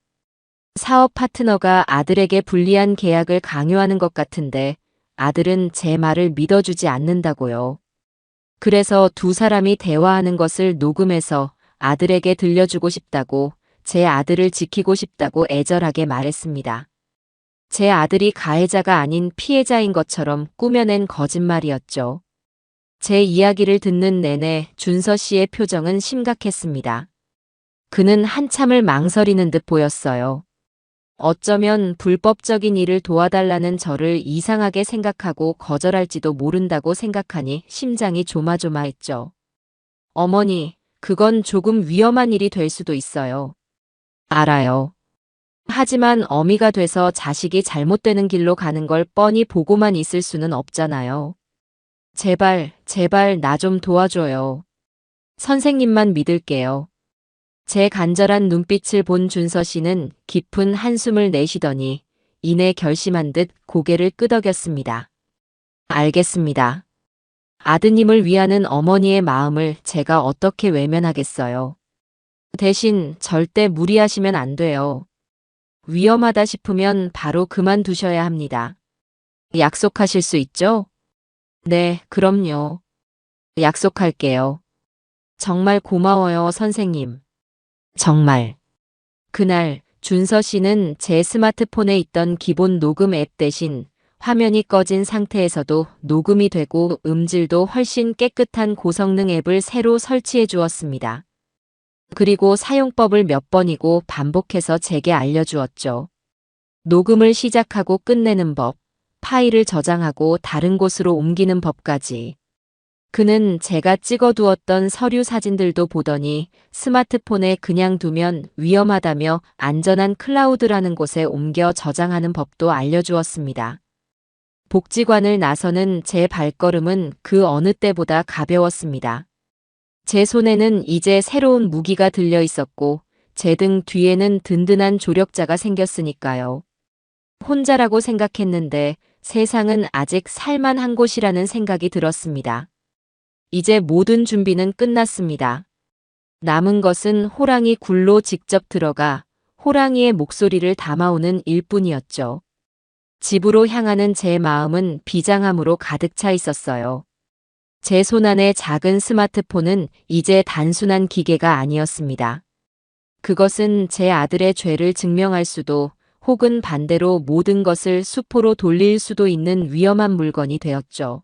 사업 파트너가 아들에게 불리한 계약을 강요하는 것 같은데 아들은 제 말을 믿어주지 않는다고요. 그래서 두 사람이 대화하는 것을 녹음해서 아들에게 들려주고 싶다고, 제 아들을 지키고 싶다고 애절하게 말했습니다. 제 아들이 가해자가 아닌 피해자인 것처럼 꾸며낸 거짓말이었죠. 제 이야기를 듣는 내내 준서 씨의 표정은 심각했습니다. 그는 한참을 망설이는 듯 보였어요. 어쩌면 불법적인 일을 도와달라는 저를 이상하게 생각하고 거절할지도 모른다고 생각하니 심장이 조마조마했죠. 어머니, 그건 조금 위험한 일이 될 수도 있어요. 알아요. 하지만 어미가 돼서 자식이 잘못되는 길로 가는 걸 뻔히 보고만 있을 수는 없잖아요. 제발, 제발 나 좀 도와줘요. 선생님만 믿을게요. 제 간절한 눈빛을 본 준서 씨는 깊은 한숨을 내쉬더니 이내 결심한 듯 고개를 끄덕였습니다. 알겠습니다. 아드님을 위하는 어머니의 마음을 제가 어떻게 외면하겠어요. 대신 절대 무리하시면 안 돼요. 위험하다 싶으면 바로 그만두셔야 합니다. 약속하실 수 있죠? 네, 그럼요. 약속할게요. 정말 고마워요, 선생님. 정말. 그날 준서 씨는 제 스마트폰에 있던 기본 녹음 앱 대신 화면이 꺼진 상태에서도 녹음이 되고 음질도 훨씬 깨끗한 고성능 앱을 새로 설치해 주었습니다. 그리고 사용법을 몇 번이고 반복해서 제게 알려주었죠. 녹음을 시작하고 끝내는 법, 파일을 저장하고 다른 곳으로 옮기는 법까지. 그는 제가 찍어두었던 서류 사진들도 보더니 스마트폰에 그냥 두면 위험하다며 안전한 클라우드라는 곳에 옮겨 저장하는 법도 알려주었습니다. 복지관을 나서는 제 발걸음은 그 어느 때보다 가벼웠습니다. 제 손에는 이제 새로운 무기가 들려 있었고 제 등 뒤에는 든든한 조력자가 생겼으니까요. 혼자라고 생각했는데 세상은 아직 살만한 곳이라는 생각이 들었습니다. 이제 모든 준비는 끝났습니다. 남은 것은 호랑이 굴로 직접 들어가 호랑이의 목소리를 담아오는 일뿐이었죠. 집으로 향하는 제 마음은 비장함으로 가득 차 있었어요. 제 손안의 작은 스마트폰은 이제 단순한 기계가 아니었습니다. 그것은 제 아들의 죄를 증명할 수도 혹은 반대로 모든 것을 수포로 돌릴 수도 있는 위험한 물건이 되었죠.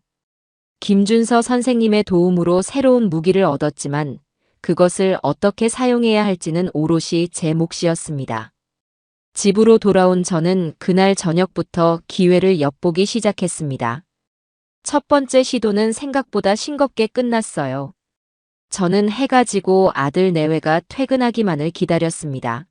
김준서 선생님의 도움으로 새로운 무기를 얻었지만 그것을 어떻게 사용해야 할지는 오롯이 제 몫이었습니다. 집으로 돌아온 저는 그날 저녁부터 기회를 엿보기 시작했습니다. 첫 번째 시도는 생각보다 싱겁게 끝났어요. 저는 해가 지고 아들 내외가 퇴근하기만을 기다렸습니다.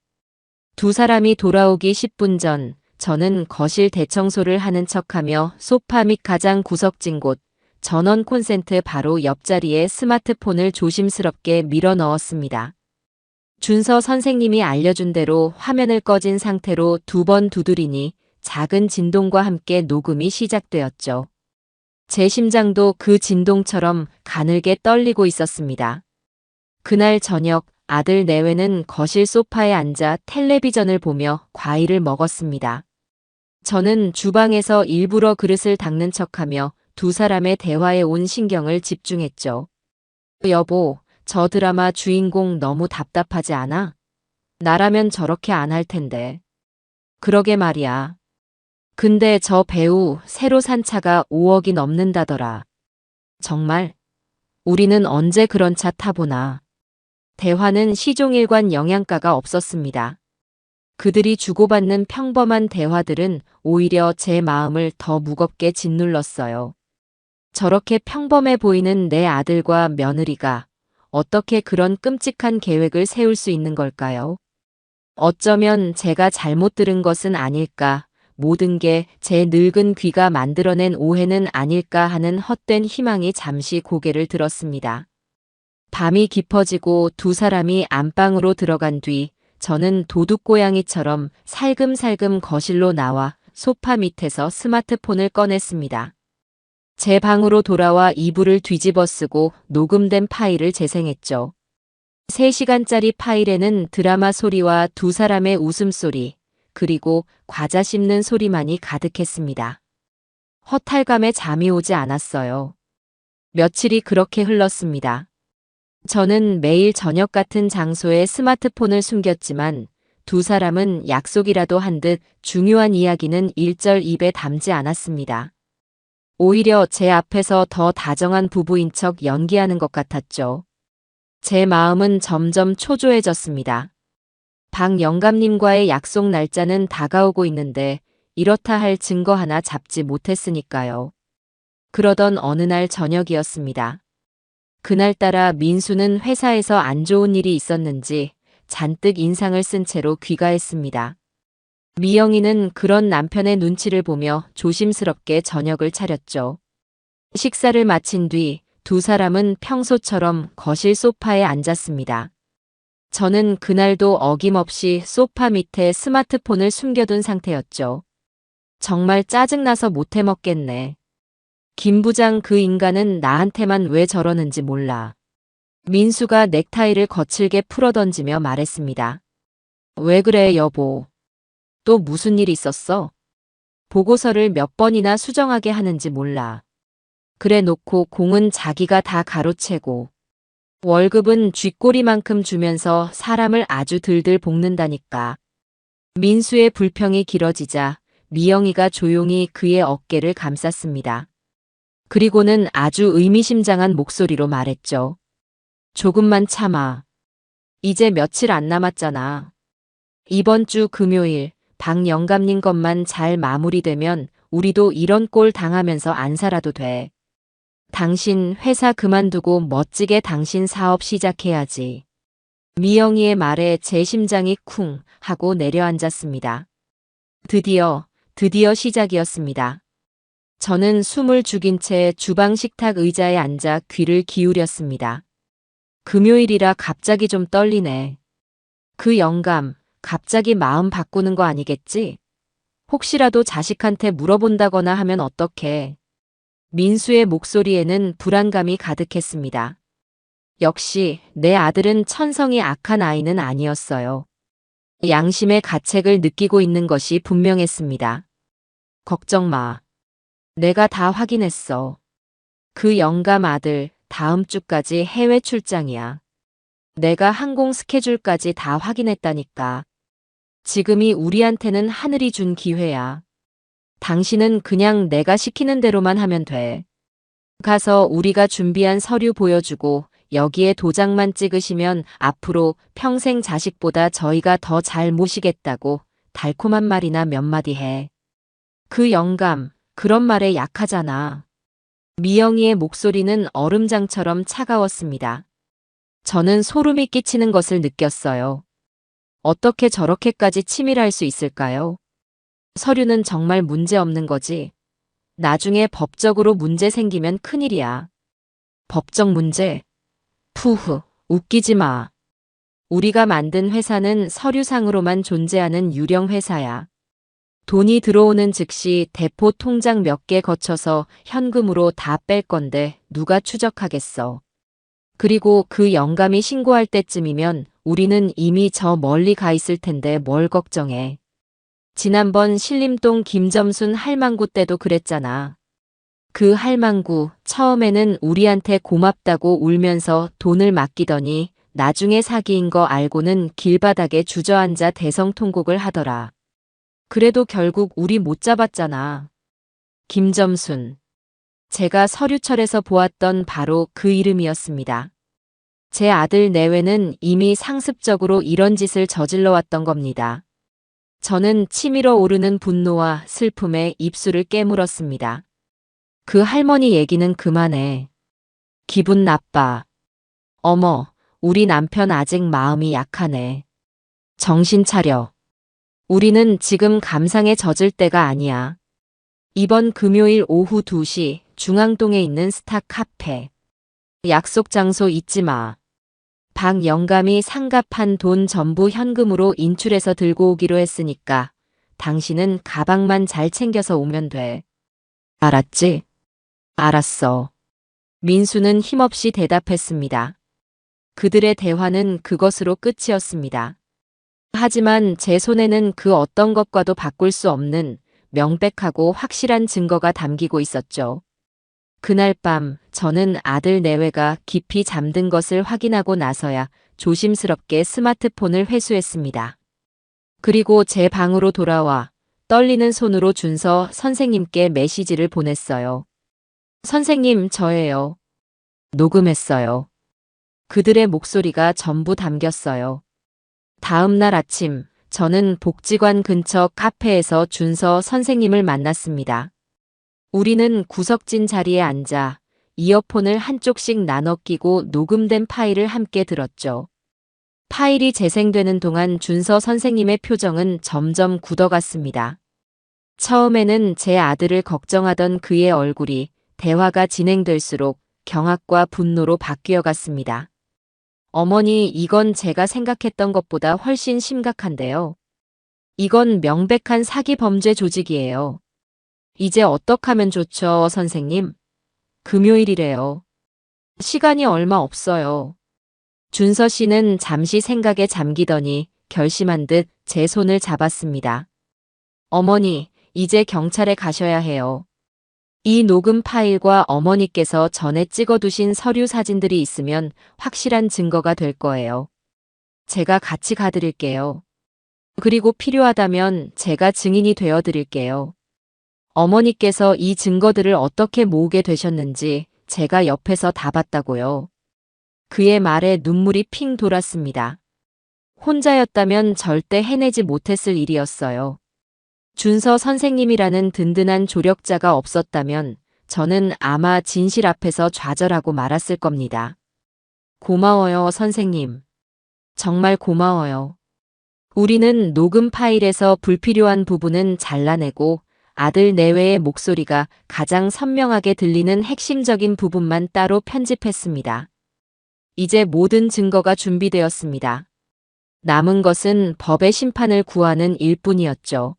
두 사람이 돌아오기 10분 전, 저는 거실 대청소를 하는 척하며 소파 및 가장 구석진 곳, 전원 콘센트 바로 옆자리에 스마트폰을 조심스럽게 밀어 넣었습니다. 준서 선생님이 알려준 대로 화면을 꺼진 상태로 2번 두드리니 작은 진동과 함께 녹음이 시작되었죠. 제 심장도 그 진동처럼 가늘게 떨리고 있었습니다. 그날 저녁 아들 내외는 거실 소파에 앉아 텔레비전을 보며 과일을 먹었습니다. 저는 주방에서 일부러 그릇을 닦는 척하며 두 사람의 대화에 온 신경을 집중했죠. 여보, 저 드라마 주인공 너무 답답하지 않아? 나라면 저렇게 안 할 텐데. 그러게 말이야. 근데 저 배우 새로 산 차가 5억이 넘는다더라. 정말? 우리는 언제 그런 차 타보나. 대화는 시종일관 영양가가 없었습니다. 그들이 주고받는 평범한 대화들은 오히려 제 마음을 더 무겁게 짓눌렀어요. 저렇게 평범해 보이는 내 아들과 며느리가 어떻게 그런 끔찍한 계획을 세울 수 있는 걸까요? 어쩌면 제가 잘못 들은 것은 아닐까, 모든 게 제 늙은 귀가 만들어낸 오해는 아닐까 하는 헛된 희망이 잠시 고개를 들었습니다. 밤이 깊어지고 두 사람이 안방으로 들어간 뒤 저는 도둑고양이처럼 살금살금 거실로 나와 소파 밑에서 스마트폰을 꺼냈습니다. 제 방으로 돌아와 이불을 뒤집어 쓰고 녹음된 파일을 재생했죠. 3시간짜리 파일에는 드라마 소리와 두 사람의 웃음소리, 그리고 과자 씹는 소리만이 가득했습니다. 허탈감에 잠이 오지 않았어요. 며칠이 그렇게 흘렀습니다. 저는 매일 저녁 같은 장소에 스마트폰을 숨겼지만 두 사람은 약속이라도 한 듯 중요한 이야기는 일절 입에 담지 않았습니다. 오히려 제 앞에서 더 다정한 부부인 척 연기하는 것 같았죠. 제 마음은 점점 초조해졌습니다. 박 영감님과의 약속 날짜는 다가오고 있는데 이렇다 할 증거 하나 잡지 못했으니까요. 그러던 어느 날 저녁이었습니다. 그날따라 민수는 회사에서 안 좋은 일이 있었는지 잔뜩 인상을 쓴 채로 귀가했습니다. 미영이는 그런 남편의 눈치를 보며 조심스럽게 저녁을 차렸죠. 식사를 마친 뒤 두 사람은 평소처럼 거실 소파에 앉았습니다. 저는 그날도 어김없이 소파 밑에 스마트폰을 숨겨둔 상태였죠. 정말 짜증나서 못해 먹겠네. 김 부장 그 인간은 나한테만 왜 저러는지 몰라. 민수가 넥타이를 거칠게 풀어던지며 말했습니다. 왜 그래 여보. 또 무슨 일 있었어? 보고서를 몇 번이나 수정하게 하는지 몰라. 그래 놓고 공은 자기가 다 가로채고 월급은 쥐꼬리만큼 주면서 사람을 아주 들들 볶는다니까. 민수의 불평이 길어지자 미영이가 조용히 그의 어깨를 감쌌습니다. 그리고는 아주 의미심장한 목소리로 말했죠. 조금만 참아. 이제 며칠 안 남았잖아. 이번 주 금요일 박 영감님 것만 잘 마무리되면 우리도 이런 꼴 당하면서 안 살아도 돼. 당신 회사 그만두고 멋지게 당신 사업 시작해야지. 미영이의 말에 제 심장이 쿵 하고 내려앉았습니다. 드디어 시작이었습니다. 저는 숨을 죽인 채 주방 식탁 의자에 앉아 귀를 기울였습니다. 금요일이라 갑자기 좀 떨리네. 그 영감, 갑자기 마음 바꾸는 거 아니겠지? 혹시라도 자식한테 물어본다거나 하면 어떡해. 민수의 목소리에는 불안감이 가득했습니다. 역시 내 아들은 천성이 악한 아이는 아니었어요. 양심의 가책을 느끼고 있는 것이 분명했습니다. 걱정 마. 내가 다 확인했어. 그 영감 아들 다음 주까지 해외 출장이야. 내가 항공 스케줄까지 다 확인했다니까. 지금이 우리한테는 하늘이 준 기회야. 당신은 그냥 내가 시키는 대로만 하면 돼. 가서 우리가 준비한 서류 보여주고 여기에 도장만 찍으시면 앞으로 평생 자식보다 저희가 더 잘 모시겠다고 달콤한 말이나 몇 마디 해. 그 영감, 그런 말에 약하잖아. 미영이의 목소리는 얼음장처럼 차가웠습니다. 저는 소름이 끼치는 것을 느꼈어요. 어떻게 저렇게까지 치밀할 수 있을까요? 서류는 정말 문제 없는 거지. 나중에 법적으로 문제 생기면 큰일이야. 법적 문제? 푸흐, 웃기지 마. 우리가 만든 회사는 서류상으로만 존재하는 유령 회사야. 돈이 들어오는 즉시 대포 통장 몇 개 거쳐서 현금으로 다 뺄 건데 누가 추적하겠어. 그리고 그 영감이 신고할 때쯤이면 우리는 이미 저 멀리 가 있을 텐데 뭘 걱정해. 지난번 신림동 김점순 할망구 때도 그랬잖아. 그 할망구 처음에는 우리한테 고맙다고 울면서 돈을 맡기더니 나중에 사기인 거 알고는 길바닥에 주저앉아 대성통곡을 하더라. 그래도 결국 우리 못 잡았잖아. 김점순. 제가 서류철에서 보았던 바로 그 이름이었습니다. 제 아들 내외는 이미 상습적으로 이런 짓을 저질러 왔던 겁니다. 저는 치밀어 오르는 분노와 슬픔에 입술을 깨물었습니다. 그 할머니 얘기는 그만해. 기분 나빠. 어머, 우리 남편 아직 마음이 약하네. 정신 차려. 우리는 지금 감상에 젖을 때가 아니야. 이번 금요일 오후 2시 중앙동에 있는 스타 카페. 약속 장소 잊지 마. 박 영감이 상갑한 돈 전부 현금으로 인출해서 들고 오기로 했으니까 당신은 가방만 잘 챙겨서 오면 돼. 알았지? 알았어. 민수는 힘없이 대답했습니다. 그들의 대화는 그것으로 끝이었습니다. 하지만 제 손에는 그 어떤 것과도 바꿀 수 없는 명백하고 확실한 증거가 담기고 있었죠. 그날 밤 저는 아들 내외가 깊이 잠든 것을 확인하고 나서야 조심스럽게 스마트폰을 회수했습니다. 그리고 제 방으로 돌아와 떨리는 손으로 준서 선생님께 메시지를 보냈어요. 선생님, 저예요. 녹음했어요. 그들의 목소리가 전부 담겼어요. 다음 날 아침, 저는 복지관 근처 카페에서 준서 선생님을 만났습니다. 우리는 구석진 자리에 앉아 이어폰을 한쪽씩 나눠 끼고 녹음된 파일을 함께 들었죠. 파일이 재생되는 동안 준서 선생님의 표정은 점점 굳어갔습니다. 처음에는 제 아들을 걱정하던 그의 얼굴이 대화가 진행될수록 경악과 분노로 바뀌어 갔습니다. 어머니, 이건 제가 생각했던 것보다 훨씬 심각한데요. 이건 명백한 사기 범죄 조직이에요. 이제 어떡하면 좋죠, 선생님? 금요일이래요. 시간이 얼마 없어요. 준서 씨는 잠시 생각에 잠기더니 결심한 듯 제 손을 잡았습니다. 어머니, 이제 경찰에 가셔야 해요. 이 녹음 파일과 어머니께서 전에 찍어두신 서류 사진들이 있으면 확실한 증거가 될 거예요. 제가 같이 가드릴게요. 그리고 필요하다면 제가 증인이 되어 드릴게요. 어머니께서 이 증거들을 어떻게 모으게 되셨는지 제가 옆에서 다 봤다고요. 그의 말에 눈물이 핑 돌았습니다. 혼자였다면 절대 해내지 못했을 일이었어요. 준서 선생님이라는 든든한 조력자가 없었다면 저는 아마 진실 앞에서 좌절하고 말았을 겁니다. 고마워요, 선생님. 정말 고마워요. 우리는 녹음 파일에서 불필요한 부분은 잘라내고 아들 내외의 목소리가 가장 선명하게 들리는 핵심적인 부분만 따로 편집했습니다. 이제 모든 증거가 준비되었습니다. 남은 것은 법의 심판을 구하는 일뿐이었죠.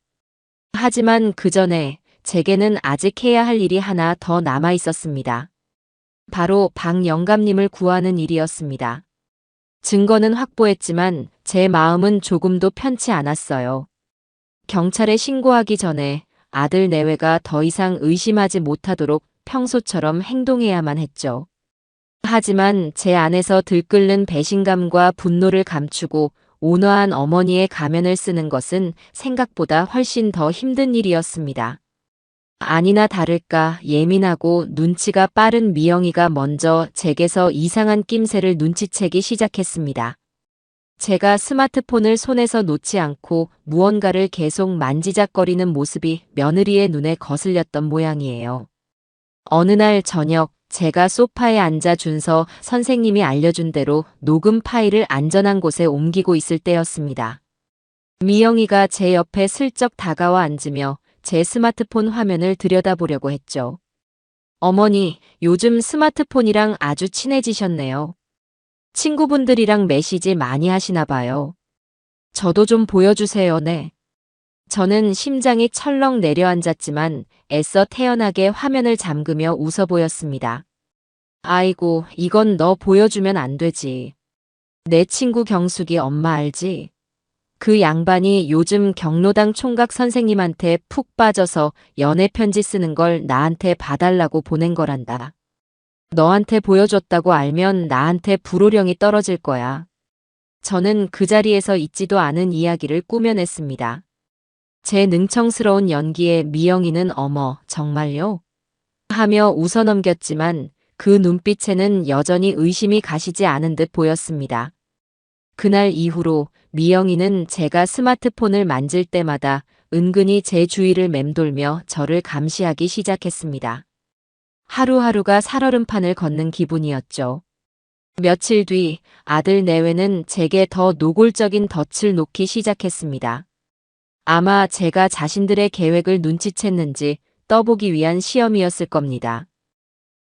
하지만 그 전에 제게는 아직 해야 할 일이 하나 더 남아 있었습니다. 바로 박 영감님을 구하는 일이었습니다. 증거는 확보했지만 제 마음은 조금도 편치 않았어요. 경찰에 신고하기 전에 아들 내외가 더 이상 의심하지 못하도록 평소처럼 행동해야만 했죠. 하지만 제 안에서 들끓는 배신감과 분노를 감추고 온화한 어머니의 가면을 쓰는 것은 생각보다 훨씬 더 힘든 일이었습니다. 아니나 다를까 예민하고 눈치가 빠른 미영이가 먼저 제게서 이상한 낌새를 눈치채기 시작했습니다. 제가 스마트폰을 손에서 놓지 않고 무언가를 계속 만지작거리는 모습이 며느리의 눈에 거슬렸던 모양이에요. 어느 날 저녁 제가 소파에 앉아 준서 선생님이 알려준 대로 녹음 파일을 안전한 곳에 옮기고 있을 때였습니다. 미영이가 제 옆에 슬쩍 다가와 앉으며 제 스마트폰 화면을 들여다보려고 했죠. 어머니, 요즘 스마트폰이랑 아주 친해지셨네요. 친구분들이랑 메시지 많이 하시나 봐요. 저도 좀 보여주세요, 네. 저는 심장이 철렁 내려앉았지만 애써 태연하게 화면을 잠그며 웃어 보였습니다. 아이고, 이건 너 보여주면 안 되지. 내 친구 경숙이 엄마 알지? 그 양반이 요즘 경로당 총각 선생님한테 푹 빠져서 연애 편지 쓰는 걸 나한테 봐달라고 보낸 거란다. 너한테 보여줬다고 알면 나한테 불호령이 떨어질 거야. 저는 그 자리에서 있지도 않은 이야기를 꾸며냈습니다. 제 능청스러운 연기에 미영이는 어머, 정말요? 하며 웃어넘겼지만 그 눈빛에는 여전히 의심이 가시지 않은 듯 보였습니다. 그날 이후로 미영이는 제가 스마트폰을 만질 때마다 은근히 제 주위를 맴돌며 저를 감시하기 시작했습니다. 하루하루가 살얼음판을 걷는 기분이었죠. 며칠 뒤 아들 내외는 제게 더 노골적인 덫을 놓기 시작했습니다. 아마 제가 자신들의 계획을 눈치챘는지 떠보기 위한 시험이었을 겁니다.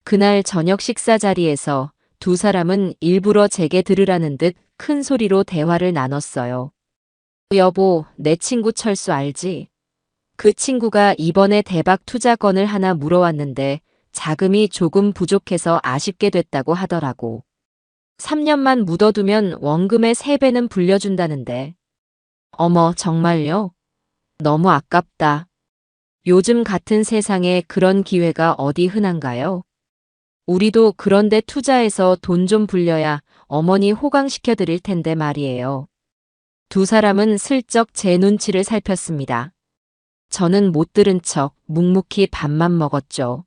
그날 저녁 식사 자리에서 두 사람은 일부러 제게 들으라는 듯 큰 소리로 대화를 나눴어요. 여보, 내 친구 철수 알지? 그 친구가 이번에 대박 투자건을 하나 물어왔는데 자금이 조금 부족해서 아쉽게 됐다고 하더라고. 3년만 묻어두면 원금의 3배는 불려준다는데. 어머, 정말요? 너무 아깝다. 요즘 같은 세상에 그런 기회가 어디 흔한가요? 우리도 그런데 투자해서 돈 좀 불려야 어머니 호강시켜 드릴 텐데 말이에요. 두 사람은 슬쩍 제 눈치를 살폈습니다. 저는 못 들은 척 묵묵히 밥만 먹었죠.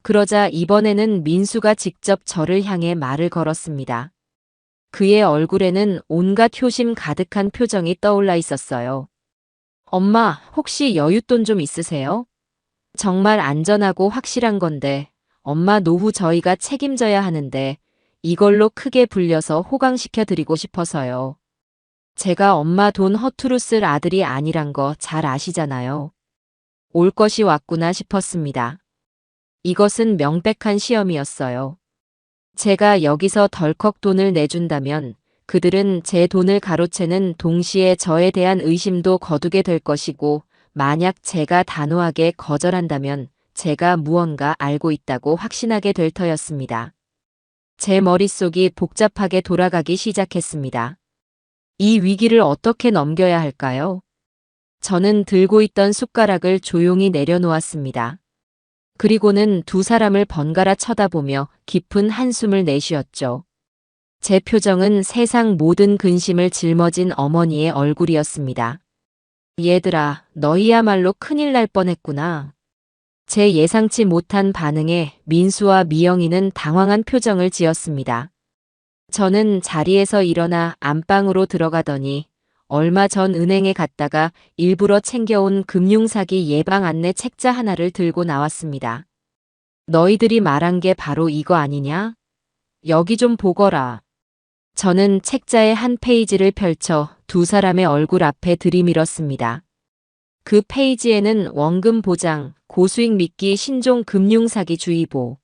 그러자 이번에는 민수가 직접 저를 향해 말을 걸었습니다. 그의 얼굴에는 온갖 효심 가득한 표정이 떠올라 있었어요. 엄마, 혹시 여윳돈 좀 있으세요? 정말 안전하고 확실한 건데 엄마 노후 저희가 책임져야 하는데 이걸로 크게 불려서 호강시켜 드리고 싶어서요. 제가 엄마 돈 허투루 쓸 아들이 아니란 거 잘 아시잖아요. 올 것이 왔구나 싶었습니다. 이것은 명백한 시험이었어요. 제가 여기서 덜컥 돈을 내준다면 그들은 제 돈을 가로채는 동시에 저에 대한 의심도 거두게 될 것이고 만약 제가 단호하게 거절한다면 제가 무언가 알고 있다고 확신하게 될 터였습니다. 제 머릿속이 복잡하게 돌아가기 시작했습니다. 이 위기를 어떻게 넘겨야 할까요? 저는 들고 있던 숟가락을 조용히 내려놓았습니다. 그리고는 두 사람을 번갈아 쳐다보며 깊은 한숨을 내쉬었죠. 제 표정은 세상 모든 근심을 짊어진 어머니의 얼굴이었습니다. 얘들아, 너희야말로 큰일 날 뻔했구나. 제 예상치 못한 반응에 민수와 미영이는 당황한 표정을 지었습니다. 저는 자리에서 일어나 안방으로 들어가더니 얼마 전 은행에 갔다가 일부러 챙겨온 금융사기 예방 안내 책자 하나를 들고 나왔습니다. 너희들이 말한 게 바로 이거 아니냐? 여기 좀 보거라. 저는 책자의 한 페이지를 펼쳐 두 사람의 얼굴 앞에 들이밀었습니다. 그 페이지에는 원금 보장, 고수익 믿기 신종 금융사기 주의보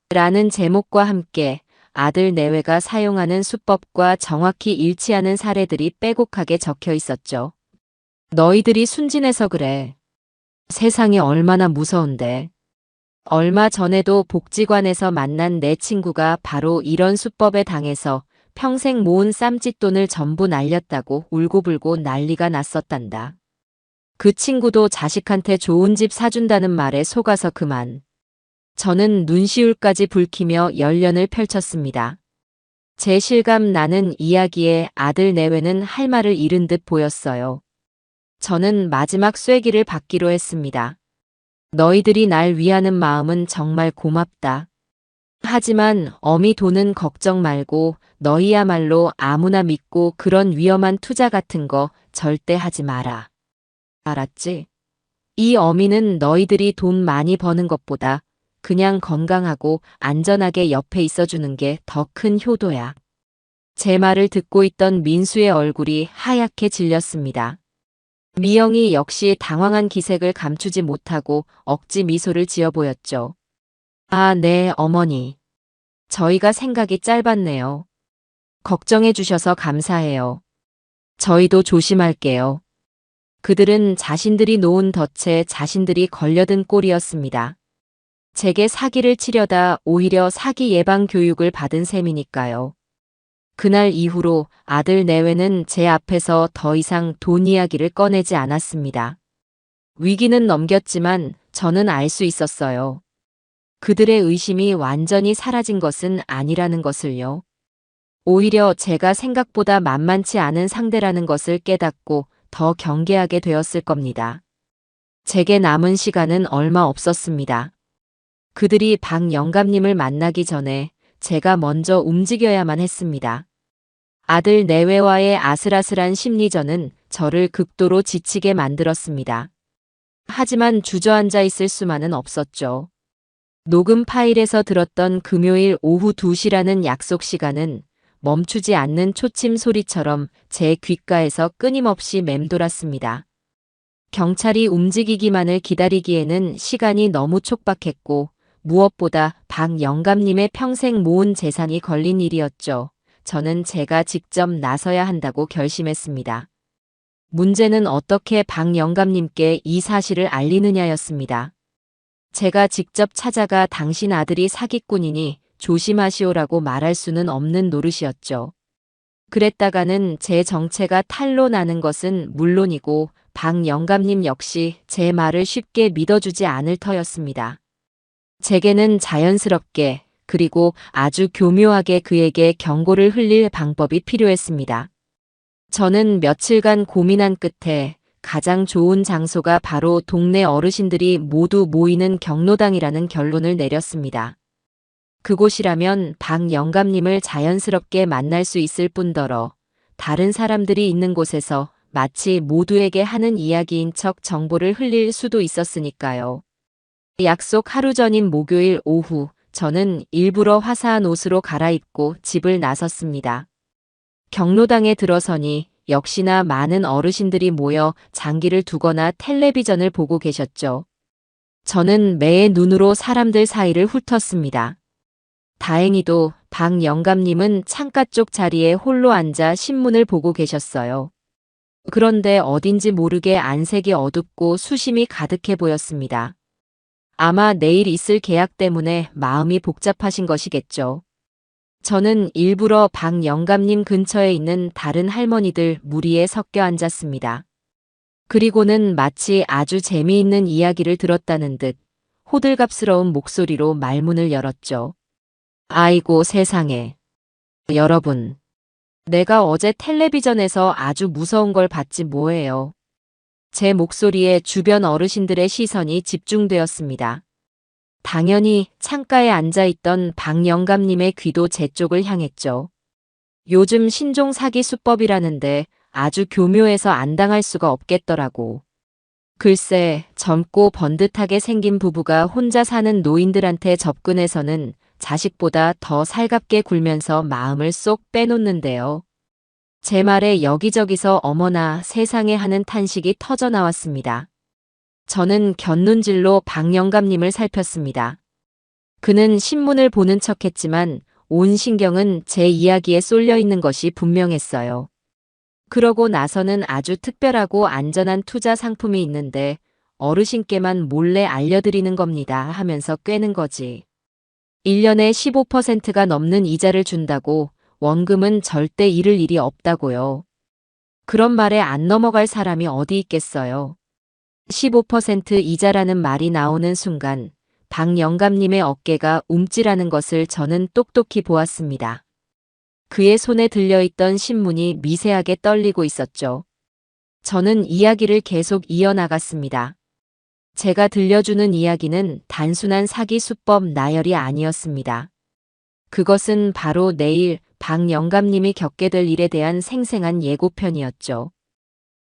라는 제목과 함께 아들 내외가 사용하는 수법과 정확히 일치하는 사례들이 빼곡하게 적혀 있었죠. 너희들이 순진해서 그래. 세상이 얼마나 무서운데. 얼마 전에도 복지관에서 만난 내 친구가 바로 이런 수법에 당해서 평생 모은 쌈짓돈을 전부 날렸다고 울고불고 난리가 났었단다. 그 친구도 자식한테 좋은 집 사준다는 말에 속아서 그만. 저는 눈시울까지 붉히며 열연을 펼쳤습니다. 제 실감 나는 이야기에 아들 내외는 할 말을 잃은 듯 보였어요. 저는 마지막 쐐기를 받기로 했습니다. 너희들이 날 위하는 마음은 정말 고맙다. 하지만 어미 돈은 걱정 말고 너희야말로 아무나 믿고 그런 위험한 투자 같은 거 절대 하지 마라. 알았지? 이 어미는 너희들이 돈 많이 버는 것보다 그냥 건강하고 안전하게 옆에 있어주는 게 더 큰 효도야. 제 말을 듣고 있던 민수의 얼굴이 하얗게 질렸습니다. 미영이 역시 당황한 기색을 감추지 못하고 억지 미소를 지어 보였죠. 아, 네, 어머니. 저희가 생각이 짧았네요. 걱정해 주셔서 감사해요. 저희도 조심할게요. 그들은 자신들이 놓은 덫에 자신들이 걸려든 꼴이었습니다. 제게 사기를 치려다 오히려 사기 예방 교육을 받은 셈이니까요. 그날 이후로 아들 내외는 제 앞에서 더 이상 돈 이야기를 꺼내지 않았습니다. 위기는 넘겼지만 저는 알 수 있었어요. 그들의 의심이 완전히 사라진 것은 아니라는 것을요. 오히려 제가 생각보다 만만치 않은 상대라는 것을 깨닫고 더 경계하게 되었을 겁니다. 제게 남은 시간은 얼마 없었습니다. 그들이 박 영감님을 만나기 전에 제가 먼저 움직여야만 했습니다. 아들 내외와의 아슬아슬한 심리전은 저를 극도로 지치게 만들었습니다. 하지만 주저앉아 있을 수만은 없었죠. 녹음 파일에서 들었던 금요일 오후 2시라는 약속 시간은 멈추지 않는 초침 소리처럼 제 귓가에서 끊임없이 맴돌았습니다. 경찰이 움직이기만을 기다리기에는 시간이 너무 촉박했고 무엇보다 박 영감님의 평생 모은 재산이 걸린 일이었죠. 저는 제가 직접 나서야 한다고 결심했습니다. 문제는 어떻게 박 영감님께 이 사실을 알리느냐였습니다. 제가 직접 찾아가 당신 아들이 사기꾼이니 조심하시오라고 말할 수는 없는 노릇이었죠. 그랬다가는 제 정체가 탄로나는 것은 물론이고 박 영감님 역시 제 말을 쉽게 믿어주지 않을 터였습니다. 제게는 자연스럽게 그리고 아주 교묘하게 그에게 경고를 흘릴 방법이 필요했습니다. 저는 며칠간 고민한 끝에 가장 좋은 장소가 바로 동네 어르신들이 모두 모이는 경로당이라는 결론을 내렸습니다. 그곳이라면 박 영감님을 자연스럽게 만날 수 있을 뿐더러 다른 사람들이 있는 곳에서 마치 모두에게 하는 이야기인 척 정보를 흘릴 수도 있었으니까요. 약속 하루 전인 목요일 오후 저는 일부러 화사한 옷으로 갈아입고 집을 나섰습니다. 경로당에 들어서니 역시나 많은 어르신들이 모여 장기를 두거나 텔레비전을 보고 계셨죠. 저는 매의 눈으로 사람들 사이를 훑었습니다. 다행히도 박 영감님은 창가 쪽 자리에 홀로 앉아 신문을 보고 계셨어요. 그런데 어딘지 모르게 안색이 어둡고 수심이 가득해 보였습니다. 아마 내일 있을 계약 때문에 마음이 복잡하신 것이겠죠. 저는 일부러 박 영감님 근처에 있는 다른 할머니들 무리에 섞여 앉았습니다. 그리고는 마치 아주 재미있는 이야기를 들었다는 듯 호들갑스러운 목소리로 말문을 열었죠. 아이고 세상에. 여러분. 내가 어제 텔레비전에서 아주 무서운 걸 봤지 뭐예요. 제 목소리에 주변 어르신들의 시선이 집중되었습니다. 당연히 창가에 앉아있던 박 영감님의 귀도 제 쪽을 향했죠. 요즘 신종 사기 수법이라는데 아주 교묘해서 안 당할 수가 없겠더라고. 글쎄, 젊고 번듯하게 생긴 부부가 혼자 사는 노인들한테 접근해서는 자식보다 더 살갑게 굴면서 마음을 쏙 빼놓는데요. 제 말에 여기저기서 어머나 세상에 하는 탄식이 터져 나왔습니다. 저는 곁눈질로 박 영감님을 살폈습니다. 그는 신문을 보는 척했지만 온 신경은 제 이야기에 쏠려 있는 것이 분명했어요. 그러고 나서는 아주 특별하고 안전한 투자 상품이 있는데 어르신께만 몰래 알려드리는 겁니다 하면서 꿰는 거지. 1년에 15%가 넘는 이자를 준다고 원금은 절대 잃을 일이 없다고요. 그런 말에 안 넘어갈 사람이 어디 있겠어요. 15% 이자라는 말이 나오는 순간 박 영감님의 어깨가 움찔하는 것을 저는 똑똑히 보았습니다. 그의 손에 들려있던 신문이 미세하게 떨리고 있었죠. 저는 이야기를 계속 이어나갔습니다. 제가 들려주는 이야기는 단순한 사기 수법 나열이 아니었습니다. 그것은 바로 내일 박 영감님이 겪게 될 일에 대한 생생한 예고편이었죠.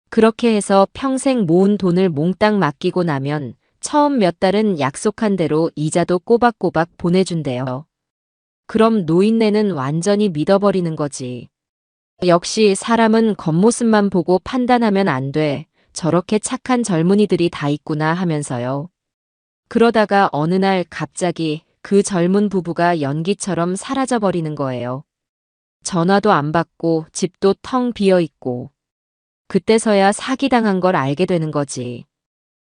그렇게 해서 평생 모은 돈을 몽땅 맡기고 나면 처음 몇 달은 약속한 대로 이자도 꼬박꼬박 보내준대요. 그럼 노인네는 완전히 믿어버리는 거지. 역시 사람은 겉모습만 보고 판단하면 안 돼. 저렇게 착한 젊은이들이 다 있구나 하면서요. 그러다가 어느 날 갑자기 그 젊은 부부가 연기처럼 사라져버리는 거예요. 전화도 안 받고 집도 텅 비어 있고. 그때서야 사기당한 걸 알게 되는 거지.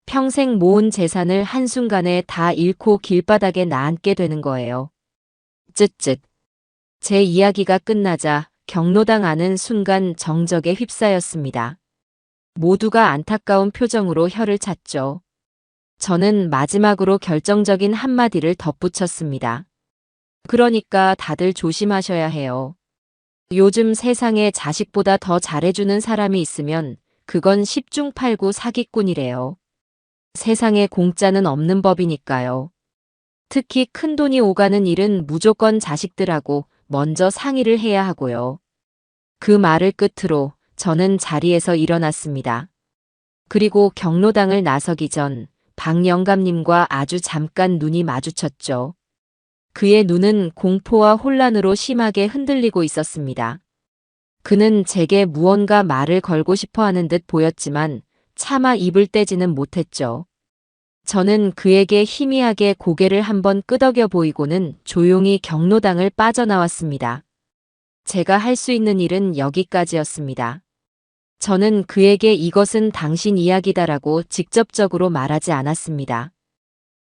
평생 모은 재산을 한순간에 다 잃고 길바닥에 나앉게 되는 거예요. 쯧쯧. 제 이야기가 끝나자 경로당 안은 순간 정적에 휩싸였습니다. 모두가 안타까운 표정으로 혀를 찼죠. 저는 마지막으로 결정적인 한마디를 덧붙였습니다. 그러니까 다들 조심하셔야 해요. 요즘 세상에 자식보다 더 잘해주는 사람이 있으면 그건 10중 8구 사기꾼이래요. 세상에 공짜는 없는 법이니까요. 특히 큰돈이 오가는 일은 무조건 자식들하고 먼저 상의를 해야 하고요. 그 말을 끝으로 저는 자리에서 일어났습니다. 그리고 경로당을 나서기 전 박 영감님과 아주 잠깐 눈이 마주쳤죠. 그의 눈은 공포와 혼란으로 심하게 흔들리고 있었습니다. 그는 제게 무언가 말을 걸고 싶어 하는 듯 보였지만 차마 입을 떼지는 못했죠. 저는 그에게 희미하게 고개를 한번 끄덕여 보이고는 조용히 경로당을 빠져나왔습니다. 제가 할 수 있는 일은 여기까지였습니다. 저는 그에게 이것은 당신 이야기다라고 직접적으로 말하지 않았습니다.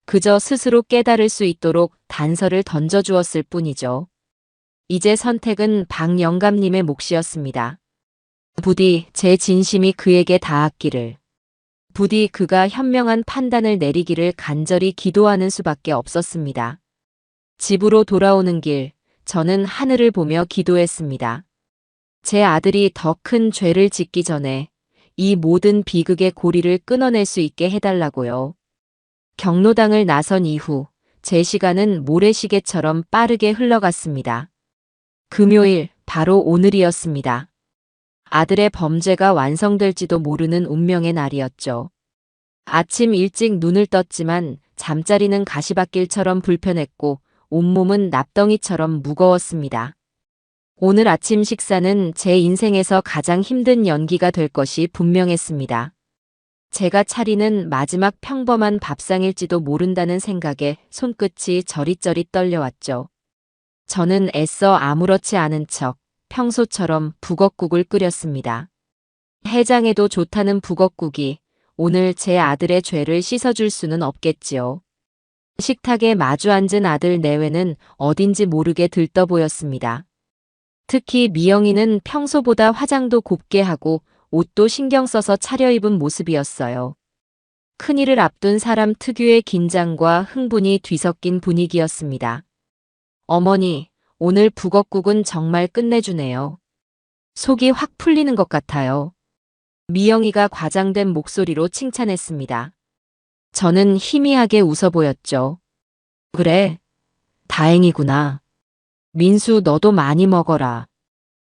그저 스스로 깨달을 수 있도록 단서를 던져주었을 뿐이죠. 이제 선택은 박 영감님의 몫이었습니다. 부디 제 진심이 그에게 닿았기를. 부디 그가 현명한 판단을 내리기를 간절히 기도하는 수밖에 없었습니다. 집으로 돌아오는 길, 저는 하늘을 보며 기도했습니다. 제 아들이 더 큰 죄를 짓기 전에 이 모든 비극의 고리를 끊어낼 수 있게 해달라고요. 경로당을 나선 이후 제 시간은 모래시계처럼 빠르게 흘러갔습니다. 금요일, 바로 오늘이었습니다. 아들의 범죄가 완성될지도 모르는 운명의 날이었죠. 아침 일찍 눈을 떴지만 잠자리는 가시밭길처럼 불편했고 온몸은 납덩이처럼 무거웠습니다. 오늘 아침 식사는 제 인생에서 가장 힘든 연기가 될 것이 분명했습니다. 제가 차리는 마지막 평범한 밥상일지도 모른다는 생각에 손끝이 저릿저릿 떨려왔죠. 저는 애써 아무렇지 않은 척 평소처럼 북엇국을 끓였습니다. 해장에도 좋다는 북엇국이 오늘 제 아들의 죄를 씻어줄 수는 없겠지요. 식탁에 마주 앉은 아들 내외는 어딘지 모르게 들떠 보였습니다. 특히 미영이는 평소보다 화장도 곱게 하고 옷도 신경 써서 차려입은 모습이었어요. 큰일을 앞둔 사람 특유의 긴장과 흥분이 뒤섞인 분위기였습니다. 어머니, 오늘 북엇국은 정말 끝내주네요. 속이 확 풀리는 것 같아요. 미영이가 과장된 목소리로 칭찬했습니다. 저는 희미하게 웃어 보였죠. 그래, 다행이구나. 민수 너도 많이 먹어라.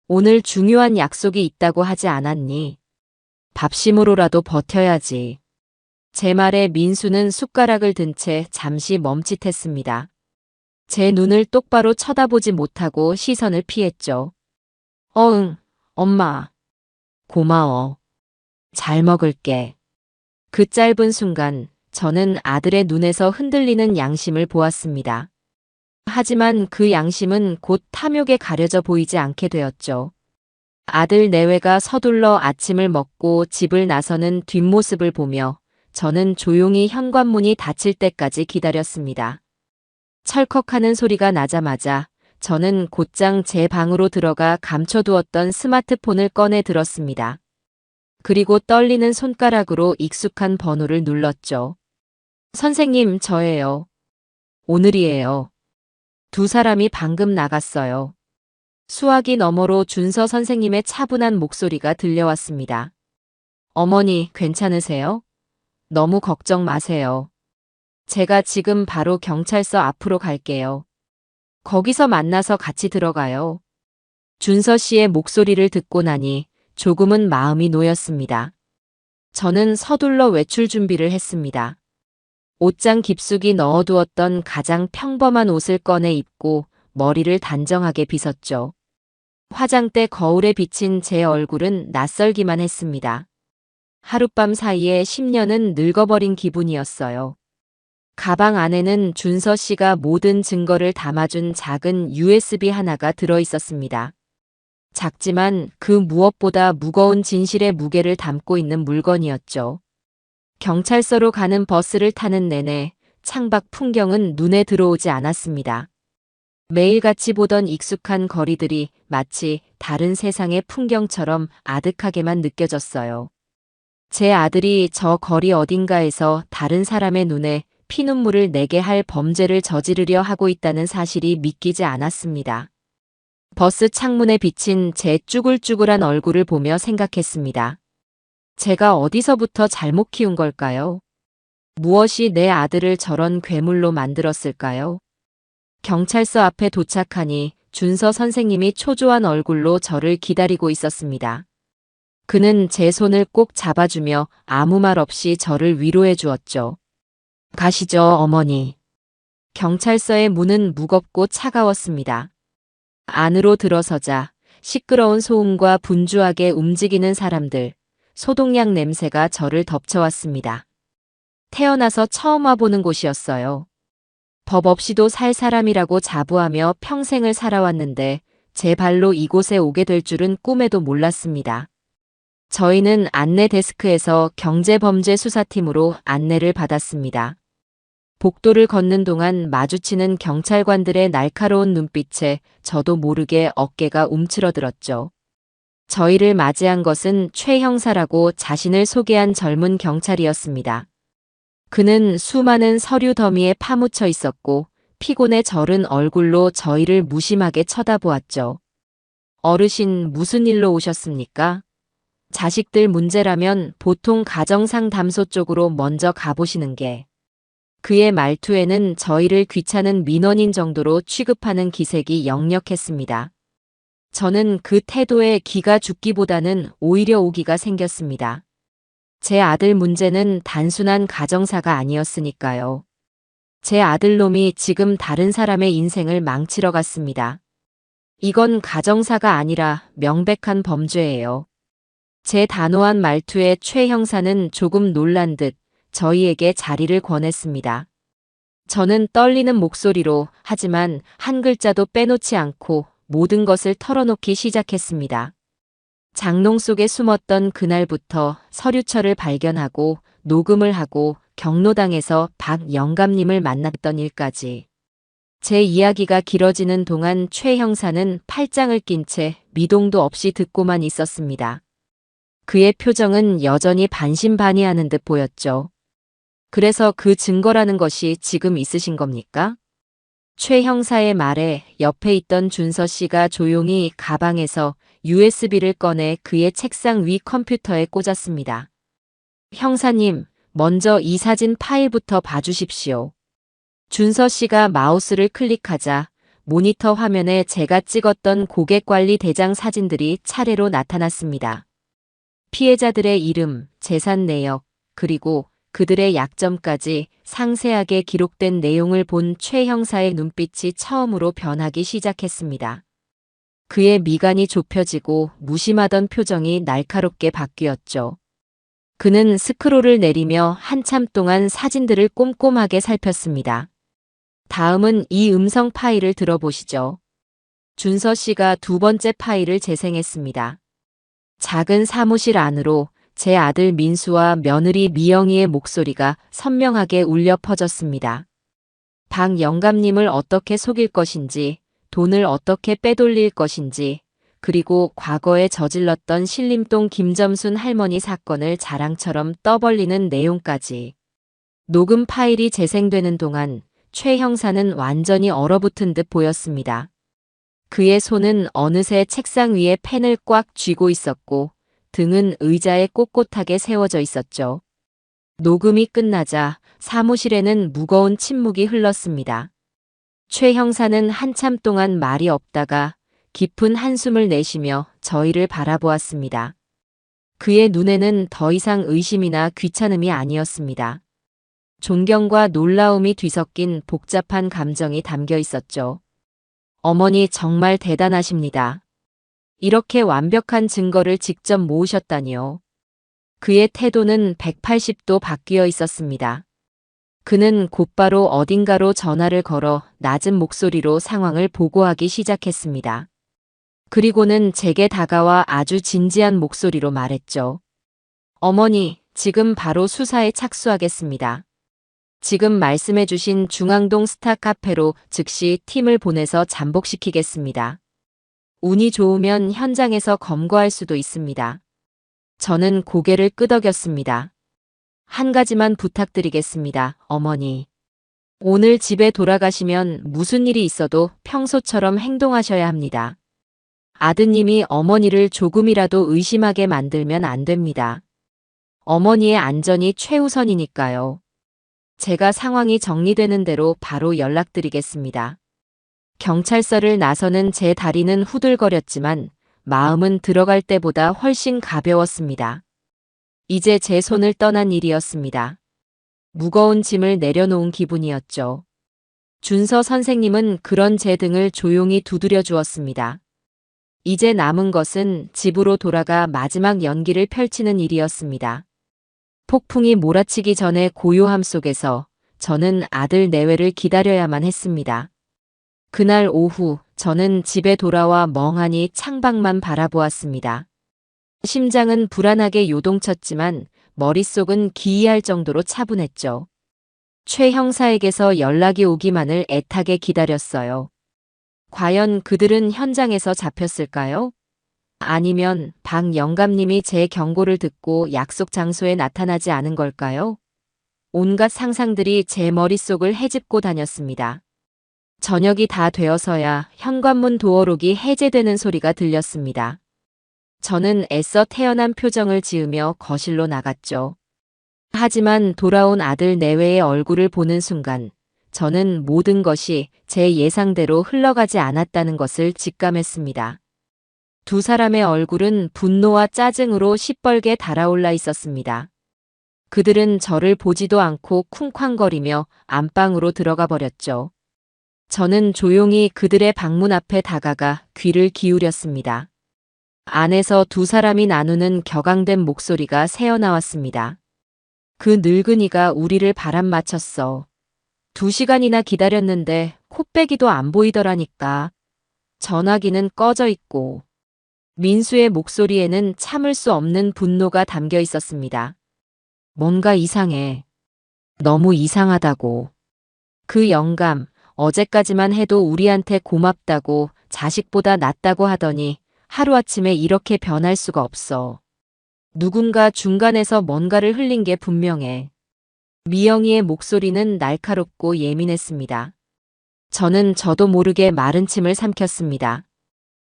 오늘 중요한 약속이 있다고 하지 않았니? 밥심으로라도 버텨야지. 제 말에 민수는 숟가락을 든 채 잠시 멈칫했습니다. 제 눈을 똑바로 쳐다보지 못하고 시선을 피했죠. 어응, 엄마. 고마워. 잘 먹을게. 그 짧은 순간 저는 아들의 눈에서 흔들리는 양심을 보았습니다. 하지만 그 양심은 곧 탐욕에 가려져 보이지 않게 되었죠. 아들 내외가 서둘러 아침을 먹고 집을 나서는 뒷모습을 보며 저는 조용히 현관문이 닫힐 때까지 기다렸습니다. 철컥하는 소리가 나자마자 저는 곧장 제 방으로 들어가 감춰두었던 스마트폰을 꺼내 들었습니다. 그리고 떨리는 손가락으로 익숙한 번호를 눌렀죠. 선생님, 저예요. 오늘이에요. 두 사람이 방금 나갔어요. 수화기 너머로 준서 선생님의 차분한 목소리가 들려왔습니다. 어머니, 괜찮으세요? 너무 걱정 마세요. 제가 지금 바로 경찰서 앞으로 갈게요. 거기서 만나서 같이 들어가요. 준서 씨의 목소리를 듣고 나니 조금은 마음이 놓였습니다. 저는 서둘러 외출 준비를 했습니다. 옷장 깊숙이 넣어두었던 가장 평범한 옷을 꺼내 입고 머리를 단정하게 빗었죠. 화장대 거울에 비친 제 얼굴은 낯설기만 했습니다. 하룻밤 사이에 10년은 늙어버린 기분이었어요. 가방 안에는 준서 씨가 모든 증거를 담아준 작은 USB 하나가 들어 있었습니다. 작지만 그 무엇보다 무거운 진실의 무게를 담고 있는 물건이었죠. 경찰서로 가는 버스를 타는 내내 창밖 풍경은 눈에 들어오지 않았습니다. 매일같이 보던 익숙한 거리들이 마치 다른 세상의 풍경처럼 아득하게만 느껴졌어요. 제 아들이 저 거리 어딘가에서 다른 사람의 눈에 피눈물을 내게 할 범죄를 저지르려 하고 있다는 사실이 믿기지 않았습니다. 버스 창문에 비친 제 쭈글쭈글한 얼굴을 보며 생각했습니다. 제가 어디서부터 잘못 키운 걸까요? 무엇이 내 아들을 저런 괴물로 만들었을까요? 경찰서 앞에 도착하니 준서 선생님이 초조한 얼굴로 저를 기다리고 있었습니다. 그는 제 손을 꼭 잡아주며 아무 말 없이 저를 위로해 주었죠. 가시죠, 어머니. 경찰서의 문은 무겁고 차가웠습니다. 안으로 들어서자 시끄러운 소음과 분주하게 움직이는 사람들, 소독약 냄새가 저를 덮쳐왔습니다. 태어나서 처음 와보는 곳이었어요. 법 없이도 살 사람이라고 자부하며 평생을 살아왔는데 제 발로 이곳에 오게 될 줄은 꿈에도 몰랐습니다. 저희는 안내 데스크에서 경제범죄수사팀으로 안내를 받았습니다. 복도를 걷는 동안 마주치는 경찰관들의 날카로운 눈빛에 저도 모르게 어깨가 움츠러들었죠. 저희를 맞이한 것은 최 형사라고 자신을 소개한 젊은 경찰이었습니다. 그는 수많은 서류 더미에 파묻혀 있었고 피곤에 절은 얼굴로 저희를 무심하게 쳐다보았죠. 어르신, 무슨 일로 오셨습니까? 자식들 문제라면 보통 가정상담소 쪽으로 먼저 가보시는 게. 그의 말투에는 저희를 귀찮은 민원인 정도로 취급하는 기색이 역력했습니다. 저는 그 태도에 기가 죽기보다는 오히려 오기가 생겼습니다. 제 아들 문제는 단순한 가정사가 아니었으니까요. 제 아들놈이 지금 다른 사람의 인생을 망치러 갔습니다. 이건 가정사가 아니라 명백한 범죄예요. 제 단호한 말투에 최 형사는 조금 놀란 듯 저희에게 자리를 권했습니다. 저는 떨리는 목소리로 하지만 한 글자도 빼놓지 않고 모든 것을 털어놓기 시작했습니다. 장롱 속에 숨었던 그날부터 서류철을 발견하고 녹음을 하고 경로당에서 박 영감님을 만났던 일까지. 제 이야기가 길어지는 동안 최 형사는 팔짱을 낀 채 미동도 없이 듣고만 있었습니다. 그의 표정은 여전히 반신반의하는 듯 보였죠. 그래서 그 증거라는 것이 지금 있으신 겁니까? 최 형사의 말에 옆에 있던 준서 씨가 조용히 가방에서 USB를 꺼내 그의 책상 위 컴퓨터에 꽂았습니다. 형사님, 먼저 이 사진 파일부터 봐주십시오. 준서 씨가 마우스를 클릭하자 모니터 화면에 제가 찍었던 고객관리 대장 사진들이 차례로 나타났습니다. 피해자들의 이름, 재산 내역, 그리고 그들의 약점까지 상세하게 기록된 내용을 본 최 형사의 눈빛이 처음으로 변하기 시작했습니다. 그의 미간이 좁혀지고 무심하던 표정이 날카롭게 바뀌었죠. 그는 스크롤을 내리며 한참 동안 사진들을 꼼꼼하게 살폈습니다. 다음은 이 음성 파일을 들어보시죠. 준서 씨가 두 번째 파일을 재생했습니다. 작은 사무실 안으로 제 아들 민수와 며느리 미영이의 목소리가 선명하게 울려 퍼졌습니다. 박 영감님을 어떻게 속일 것인지, 돈을 어떻게 빼돌릴 것인지, 그리고 과거에 저질렀던 신림동 김점순 할머니 사건을 자랑처럼 떠벌리는 내용까지. 녹음 파일이 재생되는 동안 최 형사는 완전히 얼어붙은 듯 보였습니다. 그의 손은 어느새 책상 위에 펜을 꽉 쥐고 있었고 등은 의자에 꼿꼿하게 세워져 있었죠. 녹음이 끝나자 사무실에는 무거운 침묵이 흘렀습니다. 최 형사는 한참 동안 말이 없다가 깊은 한숨을 내쉬며 저희를 바라보았습니다. 그의 눈에는 더 이상 의심이나 귀찮음이 아니었습니다. 존경과 놀라움이 뒤섞인 복잡한 감정이 담겨 있었죠. 어머니 정말 대단하십니다. 이렇게 완벽한 증거를 직접 모으셨다니요. 그의 태도는 180도 바뀌어 있었습니다. 그는 곧바로 어딘가로 전화를 걸어 낮은 목소리로 상황을 보고하기 시작했습니다. 그리고는 제게 다가와 아주 진지한 목소리로 말했죠. 어머니, 지금 바로 수사에 착수하겠습니다. 지금 말씀해주신 중앙동 스타 카페로 즉시 팀을 보내서 잠복시키겠습니다. 운이 좋으면 현장에서 검거할 수도 있습니다. 저는 고개를 끄덕였습니다. 한 가지만 부탁드리겠습니다, 어머니. 오늘 집에 돌아가시면 무슨 일이 있어도 평소처럼 행동하셔야 합니다. 아드님이 어머니를 조금이라도 의심하게 만들면 안 됩니다. 어머니의 안전이 최우선이니까요. 제가 상황이 정리되는 대로 바로 연락드리겠습니다. 경찰서를 나서는 제 다리는 후들거렸지만 마음은 들어갈 때보다 훨씬 가벼웠습니다. 이제 제 손을 떠난 일이었습니다. 무거운 짐을 내려놓은 기분이었죠. 준서 선생님은 그런 제 등을 조용히 두드려 주었습니다. 이제 남은 것은 집으로 돌아가 마지막 연기를 펼치는 일이었습니다. 폭풍이 몰아치기 전에 고요함 속에서 저는 아들 내외를 기다려야만 했습니다. 그날 오후 저는 집에 돌아와 멍하니 창밖만 바라보았습니다. 심장은 불안하게 요동쳤지만 머릿속은 기이할 정도로 차분했죠. 최 형사에게서 연락이 오기만을 애타게 기다렸어요. 과연 그들은 현장에서 잡혔을까요? 아니면 박 영감님이 제 경고를 듣고 약속 장소에 나타나지 않은 걸까요? 온갖 상상들이 제 머릿속을 헤집고 다녔습니다. 저녁이 다 되어서야 현관문 도어록이 해제되는 소리가 들렸습니다. 저는 애써 태연한 표정을 지으며 거실로 나갔죠. 하지만 돌아온 아들 내외의 얼굴을 보는 순간 저는 모든 것이 제 예상대로 흘러가지 않았다는 것을 직감했습니다. 두 사람의 얼굴은 분노와 짜증으로 시뻘게 달아올라 있었습니다. 그들은 저를 보지도 않고 쿵쾅거리며 안방으로 들어가 버렸죠. 저는 조용히 그들의 방문 앞에 다가가 귀를 기울였습니다. 안에서 두 사람이 나누는 격앙된 목소리가 새어나왔습니다. 그 늙은이가 우리를 바람맞췄어. 2시간이나 기다렸는데 코빼기도 안 보이더라니까. 전화기는 꺼져 있고. 민수의 목소리에는 참을 수 없는 분노가 담겨 있었습니다. 뭔가 이상해. 너무 이상하다고. 그 영감, 어제까지만 해도 우리한테 고맙다고 자식보다 낫다고 하더니 하루아침에 이렇게 변할 수가 없어. 누군가 중간에서 뭔가를 흘린 게 분명해. 미영이의 목소리는 날카롭고 예민했습니다. 저는 저도 모르게 마른 침을 삼켰습니다.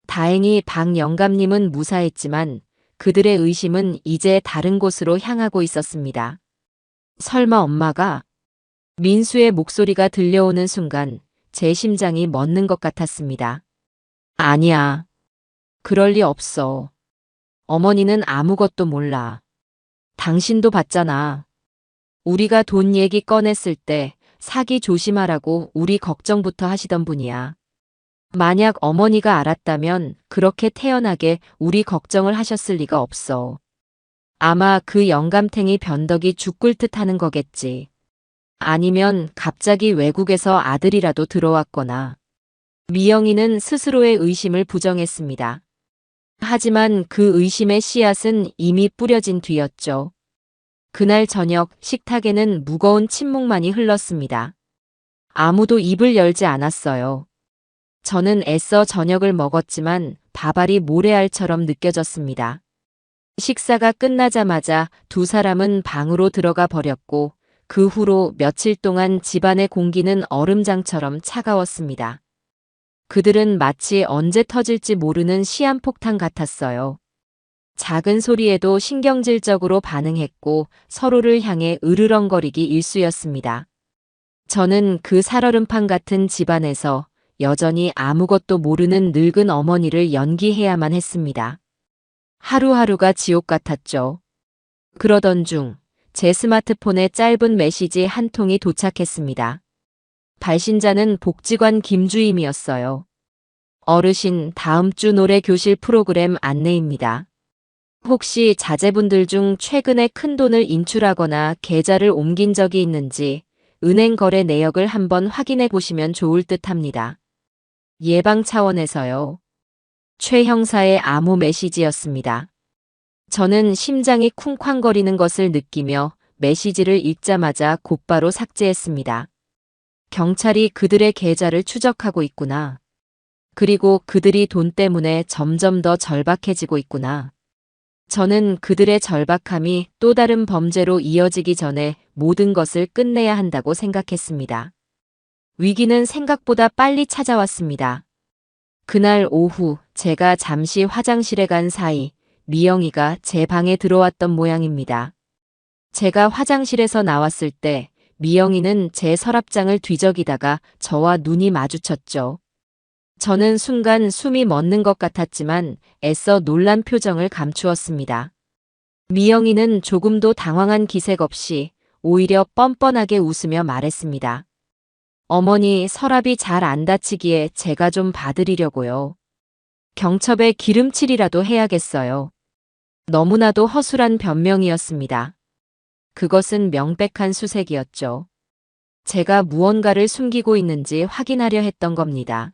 다행히 박 영감님은 무사했지만 그들의 의심은 이제 다른 곳으로 향하고 있었습니다. 설마 엄마가? 민수의 목소리가 들려오는 순간 제 심장이 멎는 것 같았습니다. 아니야. 그럴 리 없어. 어머니는 아무것도 몰라. 당신도 봤잖아. 우리가 돈 얘기 꺼냈을 때 사기 조심하라고 우리 걱정부터 하시던 분이야. 만약 어머니가 알았다면 그렇게 태연하게 우리 걱정을 하셨을 리가 없어. 아마 그 영감탱이 변덕이 죽을 듯 하는 거겠지. 아니면 갑자기 외국에서 아들이라도 들어왔거나. 미영이는 스스로의 의심을 부정했습니다. 하지만 그 의심의 씨앗은 이미 뿌려진 뒤였죠. 그날 저녁 식탁에는 무거운 침묵만이 흘렀습니다. 아무도 입을 열지 않았어요. 저는 애써 저녁을 먹었지만 밥알이 모래알처럼 느껴졌습니다. 식사가 끝나자마자 두 사람은 방으로 들어가 버렸고 그 후로 며칠 동안 집안의 공기는 얼음장처럼 차가웠습니다. 그들은 마치 언제 터질지 모르는 시한폭탄 같았어요. 작은 소리에도 신경질적으로 반응했고 서로를 향해 으르렁거리기 일쑤였습니다. 저는 그 살얼음판 같은 집안에서 여전히 아무것도 모르는 늙은 어머니를 연기해야만 했습니다. 하루하루가 지옥 같았죠. 그러던 중 제 스마트폰에 짧은 메시지 한 통이 도착했습니다. 발신자는 복지관 김주임이었어요. 어르신, 다음 주 노래 교실 프로그램 안내입니다. 혹시 자제분들 중 최근에 큰돈을 인출하거나 계좌를 옮긴 적이 있는지 은행 거래 내역을 한번 확인해 보시면 좋을 듯 합니다. 예방 차원에서요. 최 형사의 암호 메시지였습니다. 저는 심장이 쿵쾅거리는 것을 느끼며 메시지를 읽자마자 곧바로 삭제했습니다. 경찰이 그들의 계좌를 추적하고 있구나. 그리고 그들이 돈 때문에 점점 더 절박해지고 있구나. 저는 그들의 절박함이 또 다른 범죄로 이어지기 전에 모든 것을 끝내야 한다고 생각했습니다. 위기는 생각보다 빨리 찾아왔습니다. 그날 오후 제가 잠시 화장실에 간 사이 미영이가 제 방에 들어왔던 모양입니다. 제가 화장실에서 나왔을 때 미영이는 제 서랍장을 뒤적이다가 저와 눈이 마주쳤죠. 저는 순간 숨이 멎는 것 같았지만 애써 놀란 표정을 감추었습니다. 미영이는 조금도 당황한 기색 없이 오히려 뻔뻔하게 웃으며 말했습니다. 어머니, 서랍이 잘 안 닫히기에 제가 좀 봐드리려고요. 경첩에 기름칠이라도 해야겠어요. 너무나도 허술한 변명이었습니다. 그것은 명백한 수색이었죠. 제가 무언가를 숨기고 있는지 확인하려 했던 겁니다.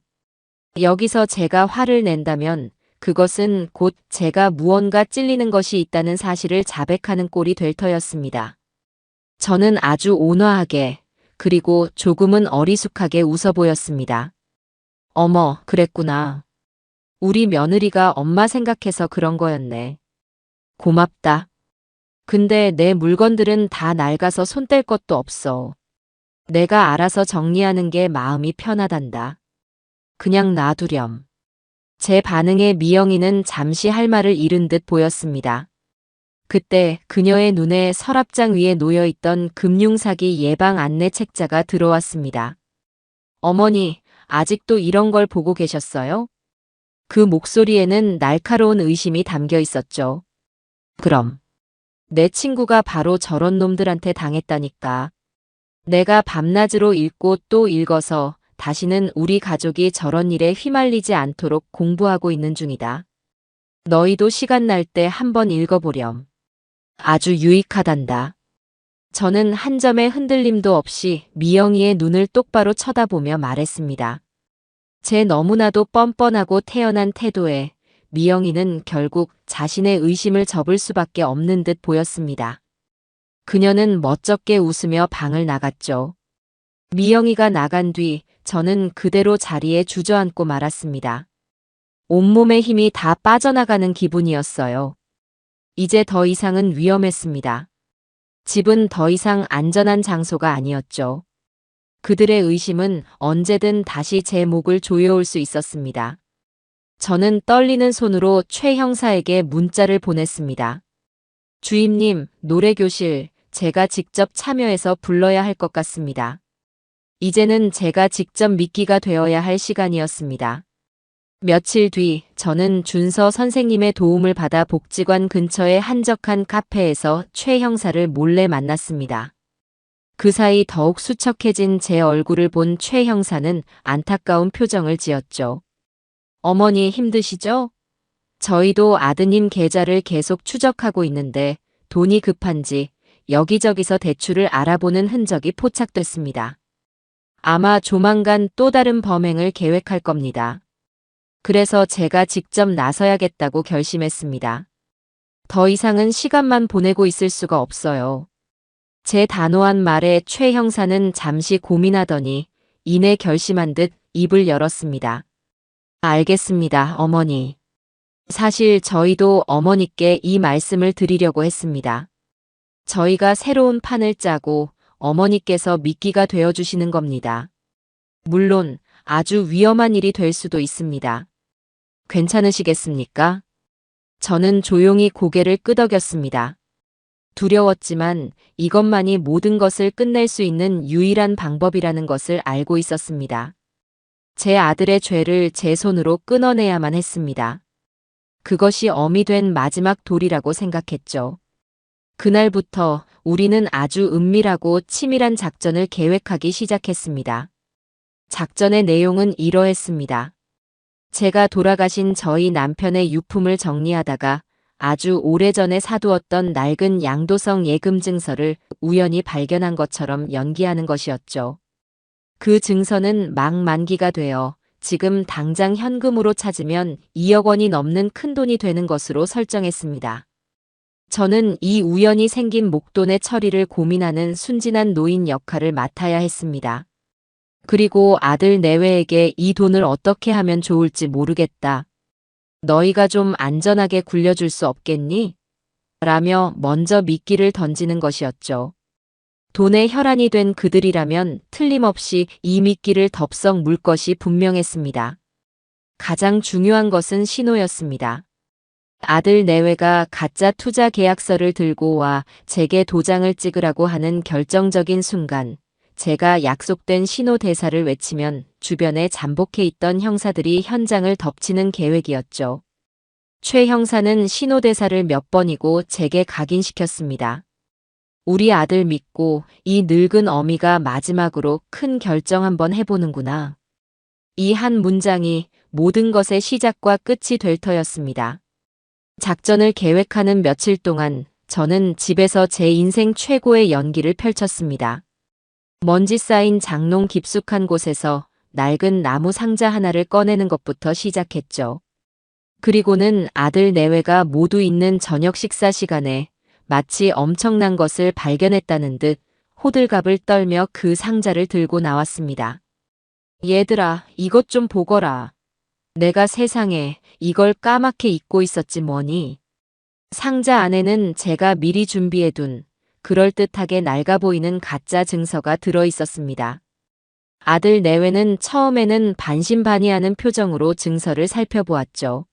여기서 제가 화를 낸다면 그것은 곧 제가 무언가 찔리는 것이 있다는 사실을 자백하는 꼴이 될 터였습니다. 저는 아주 온화하게 그리고 조금은 어리숙하게 웃어 보였습니다. 어머, 그랬구나. 우리 며느리가 엄마 생각해서 그런 거였네. 고맙다. 근데 내 물건들은 다 낡아서 손 뗄 것도 없어. 내가 알아서 정리하는 게 마음이 편하단다. 그냥 놔두렴. 제 반응에 미영이는 잠시 할 말을 잃은 듯 보였습니다. 그때 그녀의 눈에 서랍장 위에 놓여있던 금융사기 예방 안내 책자가 들어왔습니다. 어머니, 아직도 이런 걸 보고 계셨어요? 그 목소리에는 날카로운 의심이 담겨 있었죠. 그럼. 내 친구가 바로 저런 놈들한테 당했다니까. 내가 밤낮으로 읽고 또 읽어서 다시는 우리 가족이 저런 일에 휘말리지 않도록 공부하고 있는 중이다. 너희도 시간 날 때 한번 읽어보렴. 아주 유익하단다. 저는 한 점의 흔들림도 없이 미영이의 눈을 똑바로 쳐다보며 말했습니다. 제 너무나도 뻔뻔하고 태연한 태도에 미영이는 결국 자신의 의심을 접을 수밖에 없는 듯 보였습니다. 그녀는 멋쩍게 웃으며 방을 나갔죠. 미영이가 나간 뒤 저는 그대로 자리에 주저앉고 말았습니다. 온몸의 힘이 다 빠져나가는 기분이었어요. 이제 더 이상은 위험했습니다. 집은 더 이상 안전한 장소가 아니었죠. 그들의 의심은 언제든 다시 제 목을 조여올 수 있었습니다. 저는 떨리는 손으로 최 형사에게 문자를 보냈습니다. 주임님, 노래교실 제가 직접 참여해서 불러야 할 것 같습니다. 이제는 제가 직접 미끼가 되어야 할 시간이었습니다. 며칠 뒤 저는 준서 선생님의 도움을 받아 복지관 근처의 한적한 카페에서 최 형사를 몰래 만났습니다. 그 사이 더욱 수척해진 제 얼굴을 본 최 형사는 안타까운 표정을 지었죠. 어머니 힘드시죠? 저희도 아드님 계좌를 계속 추적하고 있는데 돈이 급한지 여기저기서 대출을 알아보는 흔적이 포착됐습니다. 아마 조만간 또 다른 범행을 계획할 겁니다. 그래서 제가 직접 나서야겠다고 결심했습니다. 더 이상은 시간만 보내고 있을 수가 없어요. 제 단호한 말에 최 형사는 잠시 고민하더니 이내 결심한 듯 입을 열었습니다. 알겠습니다, 어머니. 사실 저희도 어머니께 이 말씀을 드리려고 했습니다. 저희가 새로운 판을 짜고 어머니께서 미끼가 되어주시는 겁니다. 물론 아주 위험한 일이 될 수도 있습니다. 괜찮으시겠습니까? 저는 조용히 고개를 끄덕였습니다. 두려웠지만 이것만이 모든 것을 끝낼 수 있는 유일한 방법이라는 것을 알고 있었습니다. 제 아들의 죄를 제 손으로 끊어내야만 했습니다. 그것이 엄이 된 마지막 돌이라고 생각했죠. 그날부터 우리는 아주 은밀하고 치밀한 작전을 계획하기 시작했습니다. 작전의 내용은 이러했습니다. 제가 돌아가신 저희 남편의 유품을 정리하다가 아주 오래전에 사두었던 낡은 양도성 예금 증서를 우연히 발견한 것처럼 연기하는 것이었죠. 그 증서는 막 만기가 되어 지금 당장 현금으로 찾으면 2억 원이 넘는 큰돈이 되는 것으로 설정했습니다. 저는 이 우연히 생긴 목돈의 처리를 고민하는 순진한 노인 역할을 맡아야 했습니다. 그리고 아들 내외에게 이 돈을 어떻게 하면 좋을지 모르겠다. 너희가 좀 안전하게 굴려줄 수 없겠니? 라며 먼저 미끼를 던지는 것이었죠. 돈의 혈안이 된 그들이라면 틀림없이 이 미끼를 덥석 물 것이 분명했습니다. 가장 중요한 것은 신호였습니다. 아들 내외가 가짜 투자 계약서를 들고 와 제게 도장을 찍으라고 하는 결정적인 순간, 제가 약속된 신호 대사를 외치면 주변에 잠복해 있던 형사들이 현장을 덮치는 계획이었죠. 최 형사는 신호 대사를 몇 번이고 제게 각인시켰습니다. 우리 아들 믿고 이 늙은 어미가 마지막으로 큰 결정 한번 해보는구나. 이 한 문장이 모든 것의 시작과 끝이 될 터였습니다. 작전을 계획하는 며칠 동안 저는 집에서 제 인생 최고의 연기를 펼쳤습니다. 먼지 쌓인 장롱 깊숙한 곳에서 낡은 나무 상자 하나를 꺼내는 것부터 시작했죠. 그리고는 아들 내외가 모두 있는 저녁 식사 시간에 마치 엄청난 것을 발견했다는 듯 호들갑을 떨며 그 상자를 들고 나왔습니다. 얘들아, 이것 좀 보거라. 내가 세상에 이걸 까맣게 잊고 있었지 뭐니. 상자 안에는 제가 미리 준비해둔 그럴듯하게 낡아 보이는 가짜 증서가 들어 있었습니다. 아들 내외는 처음에는 반신반의하는 표정으로 증서를 살펴보았죠.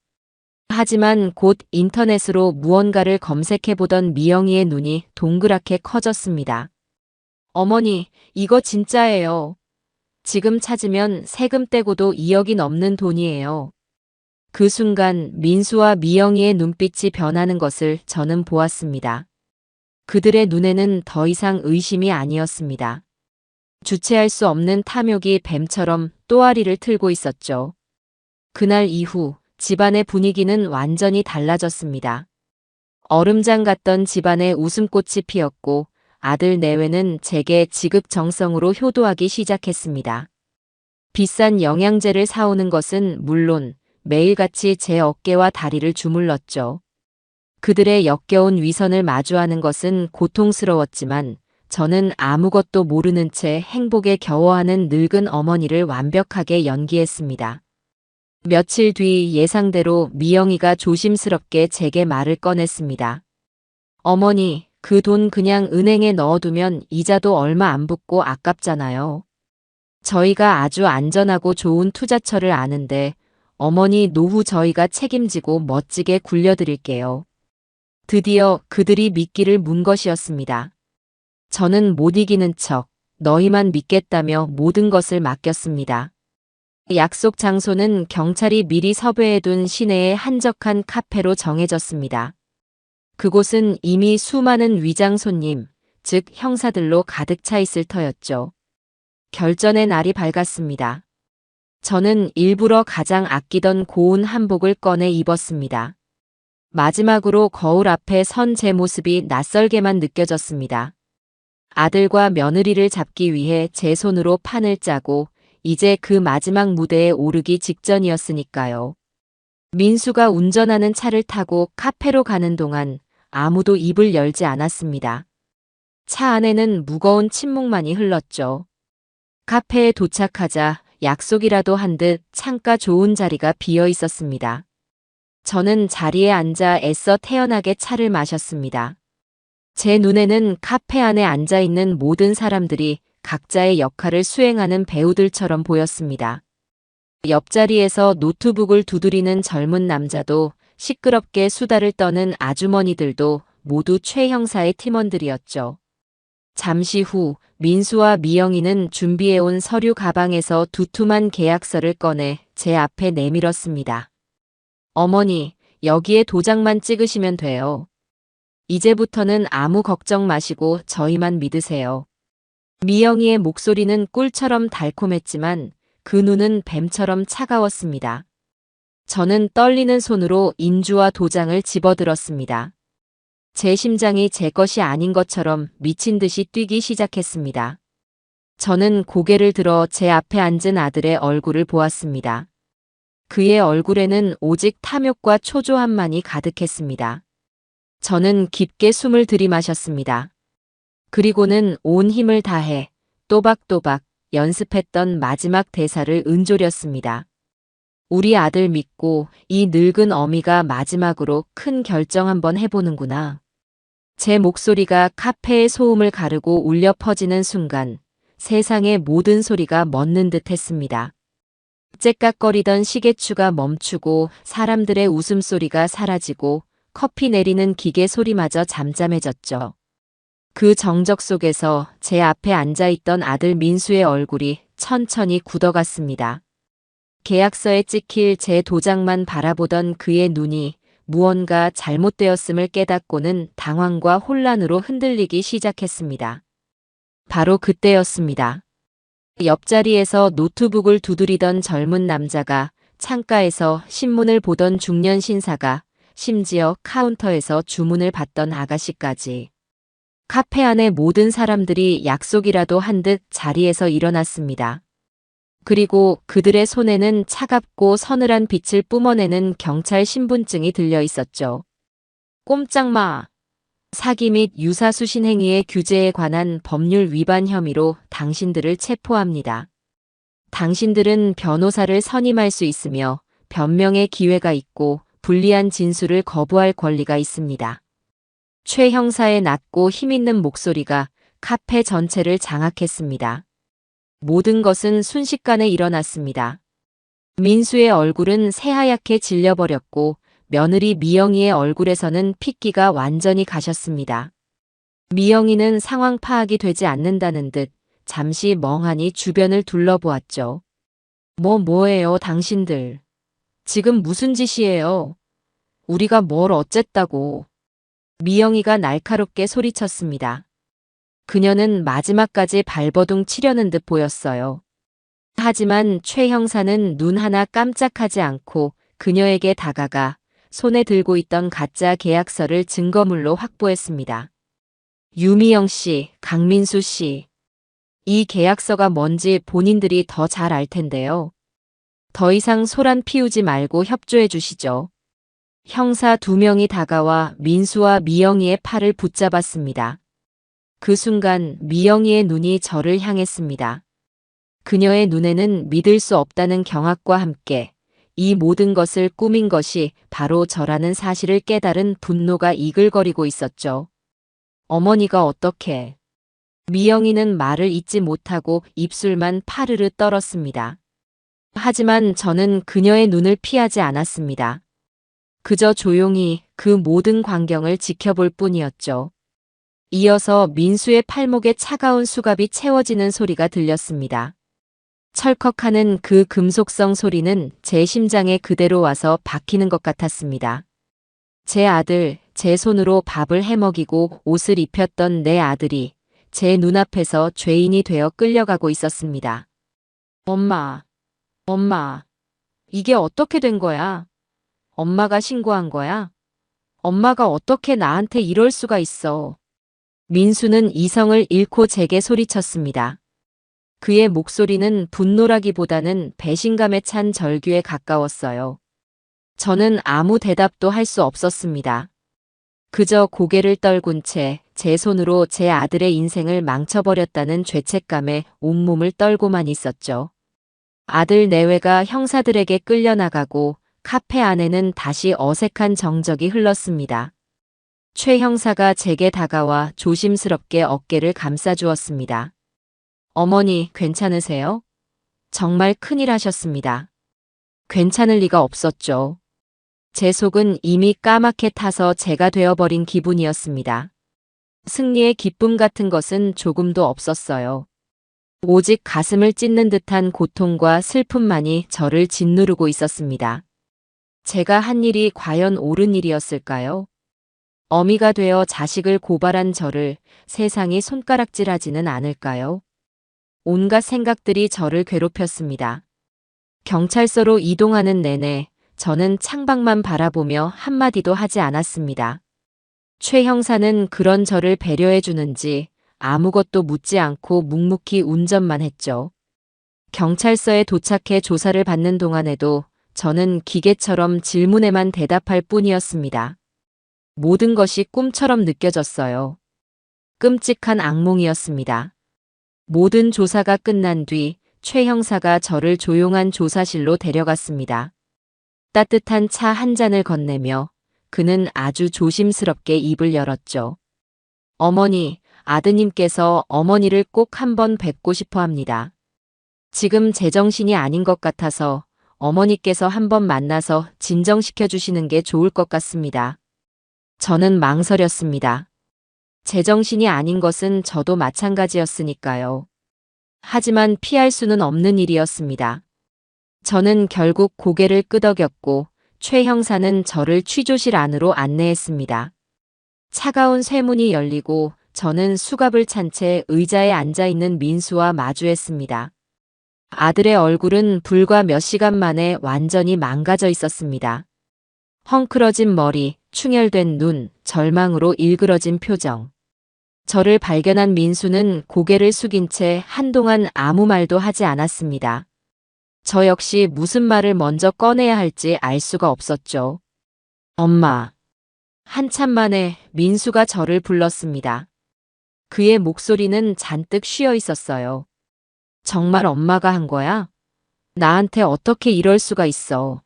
하지만 곧 인터넷으로 무언가를 검색해보던 미영이의 눈이 동그랗게 커졌습니다. 어머니, 이거 진짜예요. 지금 찾으면 세금 떼고도 2억이 넘는 돈이에요. 그 순간 민수와 미영이의 눈빛이 변하는 것을 저는 보았습니다. 그들의 눈에는 더 이상 의심이 아니었습니다. 주체할 수 없는 탐욕이 뱀처럼 또아리를 틀고 있었죠. 그날 이후 집안의 분위기는 완전히 달라졌습니다. 얼음장 같던 집안에 웃음꽃이 피었고 아들 내외는 제게 지극정성으로 효도하기 시작했습니다. 비싼 영양제를 사오는 것은 물론 매일같이 제 어깨와 다리를 주물렀죠. 그들의 역겨운 위선을 마주하는 것은 고통스러웠지만 저는 아무것도 모르는 채 행복에 겨워하는 늙은 어머니를 완벽하게 연기했습니다. 며칠 뒤 예상대로 미영이가 조심스럽게 제게 말을 꺼냈습니다. 어머니, 그 돈 그냥 은행에 넣어두면 이자도 얼마 안 붙고 아깝잖아요. 저희가 아주 안전하고 좋은 투자처를 아는데 어머니 노후 저희가 책임지고 멋지게 굴려드릴게요. 드디어 그들이 미끼를 문 것이었습니다. 저는 못 이기는 척 너희만 믿겠다며 모든 것을 맡겼습니다. 약속 장소는 경찰이 미리 섭외해둔 시내의 한적한 카페로 정해졌습니다. 그곳은 이미 수많은 위장 손님, 즉 형사들로 가득 차 있을 터였죠. 결전의 날이 밝았습니다. 저는 일부러 가장 아끼던 고운 한복을 꺼내 입었습니다. 마지막으로 거울 앞에 선 제 모습이 낯설게만 느껴졌습니다. 아들과 며느리를 잡기 위해 제 손으로 판을 짜고 이제 그 마지막 무대에 오르기 직전이었으니까요. 민수가 운전하는 차를 타고 카페로 가는 동안 아무도 입을 열지 않았습니다. 차 안에는 무거운 침묵만이 흘렀죠. 카페에 도착하자 약속이라도 한 듯 창가 좋은 자리가 비어 있었습니다. 저는 자리에 앉아 애써 태연하게 차를 마셨습니다. 제 눈에는 카페 안에 앉아 있는 모든 사람들이 각자의 역할을 수행하는 배우들처럼 보였습니다. 옆자리에서 노트북을 두드리는 젊은 남자도 시끄럽게 수다를 떠는 아주머니들도 모두 최 형사의 팀원들이었죠. 잠시 후 민수와 미영이는 준비해온 서류 가방에서 두툼한 계약서를 꺼내 제 앞에 내밀었습니다. 어머니, 여기에 도장만 찍으시면 돼요. 이제부터는 아무 걱정 마시고 저희만 믿으세요. 미영이의 목소리는 꿀처럼 달콤했지만 그 눈은 뱀처럼 차가웠습니다. 저는 떨리는 손으로 인주와 도장을 집어들었습니다. 제 심장이 제 것이 아닌 것처럼 미친 듯이 뛰기 시작했습니다. 저는 고개를 들어 제 앞에 앉은 아들의 얼굴을 보았습니다. 그의 얼굴에는 오직 탐욕과 초조함만이 가득했습니다. 저는 깊게 숨을 들이마셨습니다. 그리고는 온 힘을 다해 또박또박 연습했던 마지막 대사를 은조렸습니다. 우리 아들 믿고 이 늙은 어미가 마지막으로 큰 결정 한번 해보는구나. 제 목소리가 카페의 소음을 가르고 울려 퍼지는 순간 세상의 모든 소리가 멎는 듯 했습니다. 째깍거리던 시계추가 멈추고 사람들의 웃음소리가 사라지고 커피 내리는 기계 소리마저 잠잠해졌죠. 그 정적 속에서 제 앞에 앉아있던 아들 민수의 얼굴이 천천히 굳어갔습니다. 계약서에 찍힐 제 도장만 바라보던 그의 눈이 무언가 잘못되었음을 깨닫고는 당황과 혼란으로 흔들리기 시작했습니다. 바로 그때였습니다. 옆자리에서 노트북을 두드리던 젊은 남자가, 창가에서 신문을 보던 중년 신사가, 심지어 카운터에서 주문을 받던 아가씨까지. 카페 안의 모든 사람들이 약속이라도 한 듯 자리에서 일어났습니다. 그리고 그들의 손에는 차갑고 서늘한 빛을 뿜어내는 경찰 신분증이 들려 있었죠. 꼼짝 마! 사기 및 유사수신 행위의 규제에 관한 법률 위반 혐의로 당신들을 체포합니다. 당신들은 변호사를 선임할 수 있으며 변명의 기회가 있고 불리한 진술을 거부할 권리가 있습니다. 최 형사의 낮고 힘있는 목소리가 카페 전체를 장악했습니다. 모든 것은 순식간에 일어났습니다. 민수의 얼굴은 새하얗게 질려버렸고 며느리 미영이의 얼굴에서는 핏기가 완전히 가셨습니다. 미영이는 상황 파악이 되지 않는다는 듯 잠시 멍하니 주변을 둘러보았죠. 뭐예요, 당신들. 지금 무슨 짓이에요? 우리가 뭘 어쨌다고. 미영이가 날카롭게 소리쳤습니다. 그녀는 마지막까지 발버둥 치려는 듯 보였어요. 하지만 최 형사는 눈 하나 깜짝하지 않고 그녀에게 다가가 손에 들고 있던 가짜 계약서를 증거물로 확보했습니다. 유미영 씨, 강민수 씨. 이 계약서가 뭔지 본인들이 더 잘 알 텐데요. 더 이상 소란 피우지 말고 협조해 주시죠. 형사 2명이 다가와 민수와 미영이의 팔을 붙잡았습니다. 그 순간 미영이의 눈이 저를 향했습니다. 그녀의 눈에는 믿을 수 없다는 경악과 함께 이 모든 것을 꾸민 것이 바로 저라는 사실을 깨달은 분노가 이글거리고 있었죠. 어머니가 어떻게? 미영이는 말을 잇지 못하고 입술만 파르르 떨었습니다. 하지만 저는 그녀의 눈을 피하지 않았습니다. 그저 조용히 그 모든 광경을 지켜볼 뿐이었죠. 이어서 민수의 팔목에 차가운 수갑이 채워지는 소리가 들렸습니다. 철컥하는 그 금속성 소리는 제 심장에 그대로 와서 박히는 것 같았습니다. 제 아들, 제 손으로 밥을 해먹이고 옷을 입혔던 내 아들이 제 눈앞에서 죄인이 되어 끌려가고 있었습니다. 엄마, 이게 어떻게 된 거야? 엄마가 신고한 거야? 엄마가 어떻게 나한테 이럴 수가 있어? 민수는 이성을 잃고 제게 소리쳤습니다. 그의 목소리는 분노라기보다는 배신감에 찬 절규에 가까웠어요. 저는 아무 대답도 할 수 없었습니다. 그저 고개를 떨군 채 제 손으로 제 아들의 인생을 망쳐버렸다는 죄책감에 온몸을 떨고만 있었죠. 아들 내외가 형사들에게 끌려나가고 카페 안에는 다시 어색한 정적이 흘렀습니다. 최 형사가 제게 다가와 조심스럽게 어깨를 감싸주었습니다. 어머니, 괜찮으세요? 정말 큰일 하셨습니다. 괜찮을 리가 없었죠. 제 속은 이미 까맣게 타서 제가 되어버린 기분이었습니다. 승리의 기쁨 같은 것은 조금도 없었어요. 오직 가슴을 찢는 듯한 고통과 슬픔만이 저를 짓누르고 있었습니다. 제가 한 일이 과연 옳은 일이었을까요? 어미가 되어 자식을 고발한 저를 세상이 손가락질하지는 않을까요? 온갖 생각들이 저를 괴롭혔습니다. 경찰서로 이동하는 내내 저는 창밖만 바라보며 한마디도 하지 않았습니다. 최 형사는 그런 저를 배려해 주는지 아무것도 묻지 않고 묵묵히 운전만 했죠. 경찰서에 도착해 조사를 받는 동안에도 저는 기계처럼 질문에만 대답할 뿐이었습니다. 모든 것이 꿈처럼 느껴졌어요. 끔찍한 악몽이었습니다. 모든 조사가 끝난 뒤 최 형사가 저를 조용한 조사실로 데려갔습니다. 따뜻한 차 한 잔을 건네며 그는 아주 조심스럽게 입을 열었죠. 어머니, 아드님께서 어머니를 꼭 한번 뵙고 싶어 합니다. 지금 제정신이 아닌 것 같아서 어머니께서 한번 만나서 진정시켜 주시는 게 좋을 것 같습니다. 저는 망설였습니다. 제정신이 아닌 것은 저도 마찬가지였으니까요. 하지만 피할 수는 없는 일이었습니다. 저는 결국 고개를 끄덕였고 최 형사는 저를 취조실 안으로 안내했습니다. 차가운 쇠문이 열리고 저는 수갑을 찬 채 의자에 앉아 있는 민수와 마주했습니다. 아들의 얼굴은 불과 몇 시간 만에 완전히 망가져 있었습니다. 헝클어진 머리, 충혈된 눈, 절망으로 일그러진 표정. 저를 발견한 민수는 고개를 숙인 채 한동안 아무 말도 하지 않았습니다. 저 역시 무슨 말을 먼저 꺼내야 할지 알 수가 없었죠. 엄마. 한참 만에 민수가 저를 불렀습니다. 그의 목소리는 잔뜩 쉬어 있었어요. 정말 엄마가 한 거야? 나한테 어떻게 이럴 수가 있어.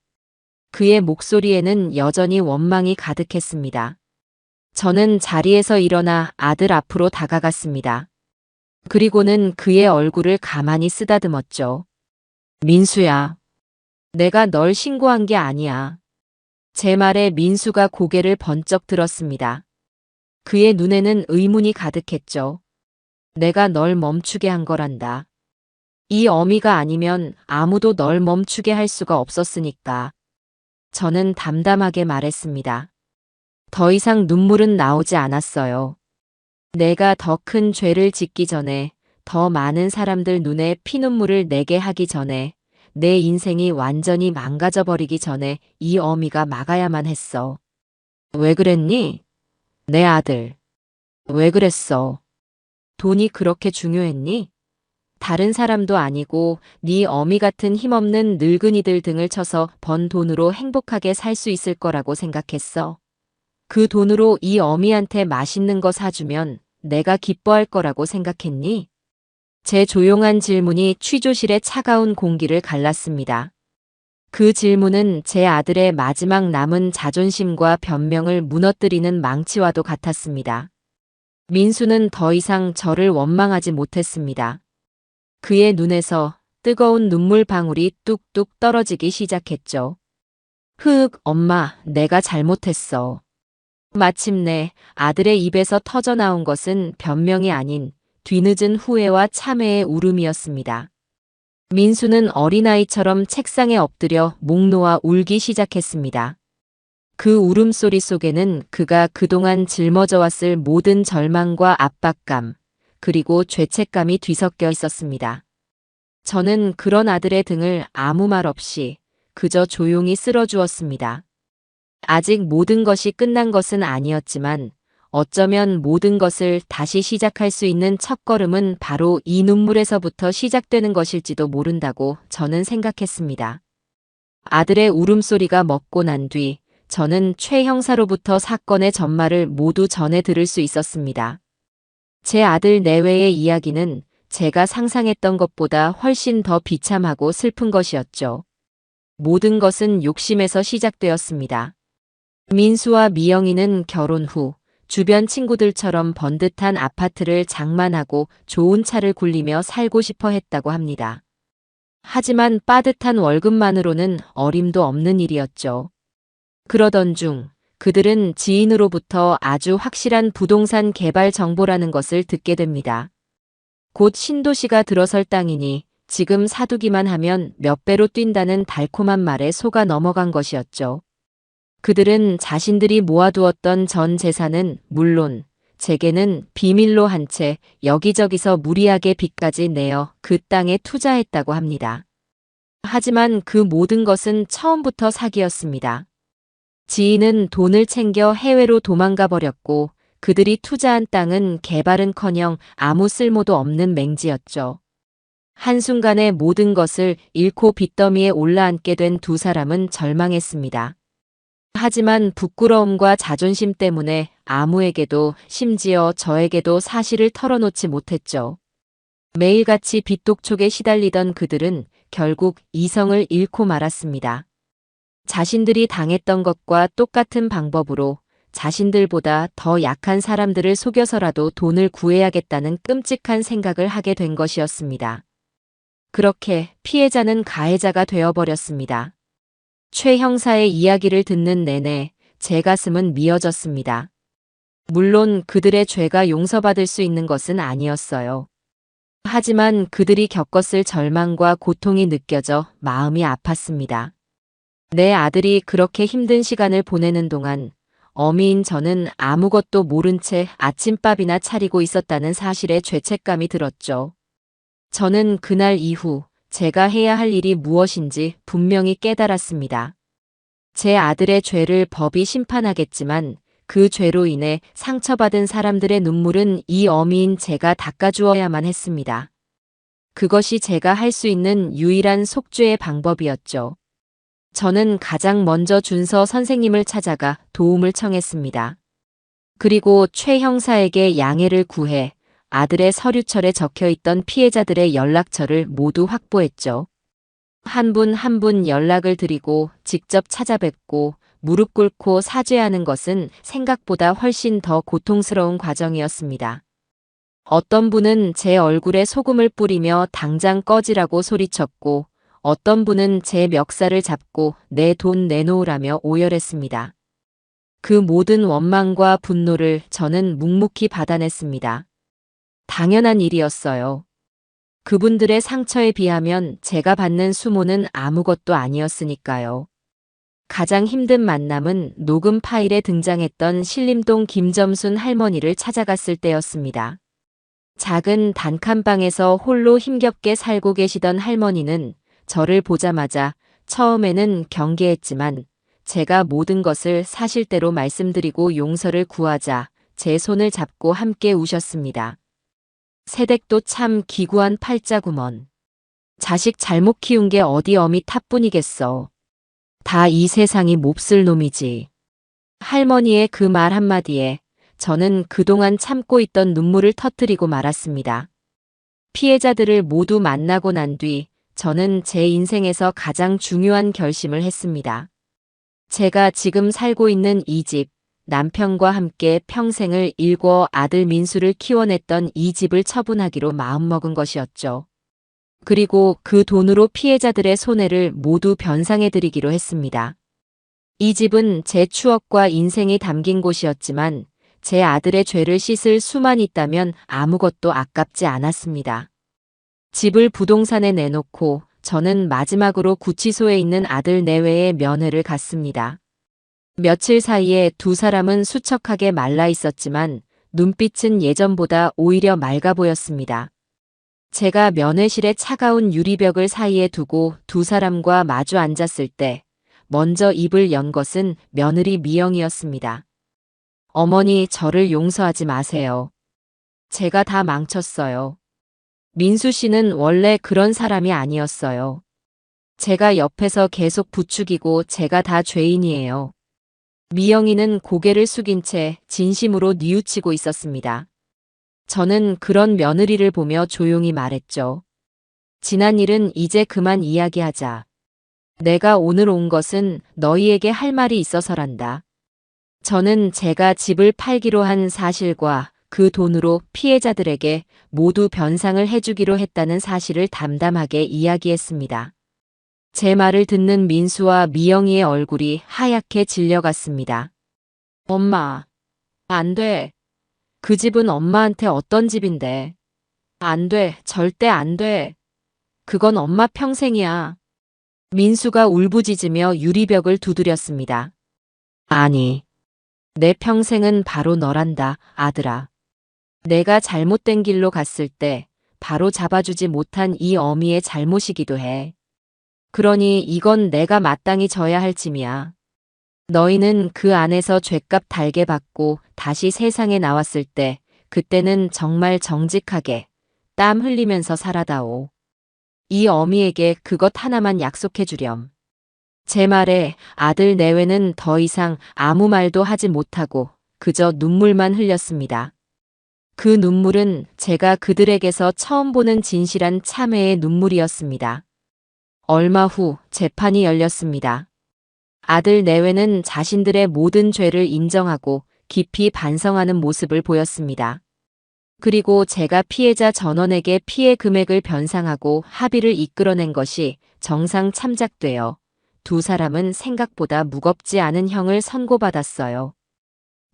그의 목소리에는 여전히 원망이 가득했습니다. 저는 자리에서 일어나 아들 앞으로 다가갔습니다. 그리고는 그의 얼굴을 가만히 쓰다듬었죠. 민수야. 내가 널 신고한 게 아니야. 제 말에 민수가 고개를 번쩍 들었습니다. 그의 눈에는 의문이 가득했죠. 내가 널 멈추게 한 거란다. 이 어미가 아니면 아무도 널 멈추게 할 수가 없었으니까. 저는 담담하게 말했습니다. 더 이상 눈물은 나오지 않았어요. 내가 더 큰 죄를 짓기 전에, 더 많은 사람들 눈에 피눈물을 내게 하기 전에, 내 인생이 완전히 망가져 버리기 전에 이 어미가 막아야만 했어. 왜 그랬니? 내 아들. 왜 그랬어? 돈이 그렇게 중요했니? 다른 사람도 아니고 네 어미 같은 힘없는 늙은이들 등을 쳐서 번 돈으로 행복하게 살 수 있을 거라고 생각했어. 그 돈으로 이 어미한테 맛있는 거 사주면 내가 기뻐할 거라고 생각했니? 제 조용한 질문이 취조실의 차가운 공기를 갈랐습니다. 그 질문은 제 아들의 마지막 남은 자존심과 변명을 무너뜨리는 망치와도 같았습니다. 민수는 더 이상 저를 원망하지 못했습니다. 그의 눈에서 뜨거운 눈물 방울이 뚝뚝 떨어지기 시작했죠. 엄마, 내가 잘못했어. 마침내 아들의 입에서 터져나온 것은 변명이 아닌 뒤늦은 후회와 참회의 울음이었습니다. 민수는 어린아이처럼 책상에 엎드려 목 놓아 울기 시작했습니다. 그 울음소리 속에는 그가 그동안 짊어져왔을 모든 절망과 압박감, 그리고 죄책감이 뒤섞여 있었습니다. 저는 그런 아들의 등을 아무 말 없이 그저 조용히 쓸어주었습니다. 아직 모든 것이 끝난 것은 아니었지만 어쩌면 모든 것을 다시 시작할 수 있는 첫걸음은 바로 이 눈물에서부터 시작되는 것일지도 모른다고 저는 생각했습니다. 아들의 울음소리가 멎고 난 뒤 저는 최 형사로부터 사건의 전말을 모두 전해 들을 수 있었습니다. 제 아들 내외의 이야기는 제가 상상했던 것보다 훨씬 더 비참하고 슬픈 것이었죠. 모든 것은 욕심에서 시작되었습니다. 민수와 미영이는 결혼 후 주변 친구들처럼 번듯한 아파트를 장만하고 좋은 차를 굴리며 살고 싶어 했다고 합니다. 하지만 빠듯한 월급만으로는 어림도 없는 일이었죠. 그러던 중 그들은 지인으로부터 아주 확실한 부동산 개발 정보라는 것을 듣게 됩니다. 곧 신도시가 들어설 땅이니 지금 사두기만 하면 몇 배로 뛴다는 달콤한 말에 속아 넘어간 것이었죠. 그들은 자신들이 모아두었던 전 재산은 물론 제게는 비밀로 한 채 여기저기서 무리하게 빚까지 내어 그 땅에 투자했다고 합니다. 하지만 그 모든 것은 처음부터 사기였습니다. 지인은 돈을 챙겨 해외로 도망가 버렸고 그들이 투자한 땅은 개발은커녕 아무 쓸모도 없는 맹지였죠. 한순간에 모든 것을 잃고 빚더미에 올라앉게 된 두 사람은 절망했습니다. 하지만 부끄러움과 자존심 때문에 아무에게도 심지어 저에게도 사실을 털어놓지 못했죠. 매일같이 빚독촉에 시달리던 그들은 결국 이성을 잃고 말았습니다. 자신들이 당했던 것과 똑같은 방법으로 자신들보다 더 약한 사람들을 속여서라도 돈을 구해야겠다는 끔찍한 생각을 하게 된 것이었습니다. 그렇게 피해자는 가해자가 되어버렸습니다. 최 형사의 이야기를 듣는 내내 제 가슴은 미어졌습니다. 물론 그들의 죄가 용서받을 수 있는 것은 아니었어요. 하지만 그들이 겪었을 절망과 고통이 느껴져 마음이 아팠습니다. 내 아들이 그렇게 힘든 시간을 보내는 동안 어미인 저는 아무것도 모른 채 아침밥이나 차리고 있었다는 사실에 죄책감이 들었죠. 저는 그날 이후 제가 해야 할 일이 무엇인지 분명히 깨달았습니다. 제 아들의 죄를 법이 심판하겠지만 그 죄로 인해 상처받은 사람들의 눈물은 이 어미인 제가 닦아주어야만 했습니다. 그것이 제가 할 수 있는 유일한 속죄의 방법이었죠. 저는 가장 먼저 준서 선생님을 찾아가 도움을 청했습니다. 그리고 최 형사에게 양해를 구해 아들의 서류철에 적혀있던 피해자들의 연락처를 모두 확보했죠. 한 분 한 분 연락을 드리고 직접 찾아뵙고 무릎 꿇고 사죄하는 것은 생각보다 훨씬 더 고통스러운 과정이었습니다. 어떤 분은 제 얼굴에 소금을 뿌리며 당장 꺼지라고 소리쳤고 어떤 분은 제 멱살을 잡고 내 돈 내놓으라며 오열했습니다. 그 모든 원망과 분노를 저는 묵묵히 받아냈습니다. 당연한 일이었어요. 그분들의 상처에 비하면 제가 받는 수모는 아무것도 아니었으니까요. 가장 힘든 만남은 녹음 파일에 등장했던 신림동 김점순 할머니를 찾아갔을 때였습니다. 작은 단칸방에서 홀로 힘겹게 살고 계시던 할머니는 저를 보자마자 처음에는 경계했지만 제가 모든 것을 사실대로 말씀드리고 용서를 구하자 제 손을 잡고 함께 우셨습니다. 새댁도 참 기구한 팔자구먼. 자식 잘못 키운 게 어디 어미 탓뿐이겠어. 다 이 세상이 몹쓸 놈이지. 할머니의 그 말 한마디에 저는 그동안 참고 있던 눈물을 터뜨리고 말았습니다. 피해자들을 모두 만나고 난 뒤 저는 제 인생에서 가장 중요한 결심을 했습니다. 제가 지금 살고 있는 이 집, 남편과 함께 평생을 일궈 아들 민수를 키워냈던 이 집을 처분하기로 마음먹은 것이었죠. 그리고 그 돈으로 피해자들의 손해를 모두 변상해드리기로 했습니다. 이 집은 제 추억과 인생이 담긴 곳이었지만 제 아들의 죄를 씻을 수만 있다면 아무것도 아깝지 않았습니다. 집을 부동산에 내놓고 저는 마지막으로 구치소에 있는 아들 내외의 면회를 갔습니다. 며칠 사이에 두 사람은 수척하게 말라 있었지만 눈빛은 예전보다 오히려 맑아 보였습니다. 제가 면회실에 차가운 유리벽을 사이에 두고 두 사람과 마주 앉았을 때 먼저 입을 연 것은 며느리 미영이었습니다. 어머니, 저를 용서하지 마세요. 제가 다 망쳤어요. 민수 씨는 원래 그런 사람이 아니었어요. 제가 옆에서 계속 부추기고 제가 다 죄인이에요. 미영이는 고개를 숙인 채 진심으로 뉘우치고 있었습니다. 저는 그런 며느리를 보며 조용히 말했죠. 지난 일은 이제 그만 이야기하자. 내가 오늘 온 것은 너희에게 할 말이 있어서란다. 저는 제가 집을 팔기로 한 사실과 그 돈으로 피해자들에게 모두 변상을 해주기로 했다는 사실을 담담하게 이야기했습니다. 제 말을 듣는 민수와 미영이의 얼굴이 하얗게 질려갔습니다. 엄마, 안 돼. 그 집은 엄마한테 어떤 집인데. 안 돼, 절대 안 돼. 그건 엄마 평생이야. 민수가 울부짖으며 유리벽을 두드렸습니다. 아니, 내 평생은 바로 너란다, 아들아. 내가 잘못된 길로 갔을 때 바로 잡아주지 못한 이 어미의 잘못이기도 해. 그러니 이건 내가 마땅히 져야 할 짐이야. 너희는 그 안에서 죗값 달게 받고 다시 세상에 나왔을 때 그때는 정말 정직하게 땀 흘리면서 살아다오. 이 어미에게 그것 하나만 약속해 주렴. 제 말에 아들 내외는 더 이상 아무 말도 하지 못하고 그저 눈물만 흘렸습니다. 그 눈물은 제가 그들에게서 처음 보는 진실한 참회의 눈물이었습니다. 얼마 후 재판이 열렸습니다. 아들 내외는 자신들의 모든 죄를 인정하고 깊이 반성하는 모습을 보였습니다. 그리고 제가 피해자 전원에게 피해 금액을 변상하고 합의를 이끌어낸 것이 정상 참작되어 두 사람은 생각보다 무겁지 않은 형을 선고받았어요.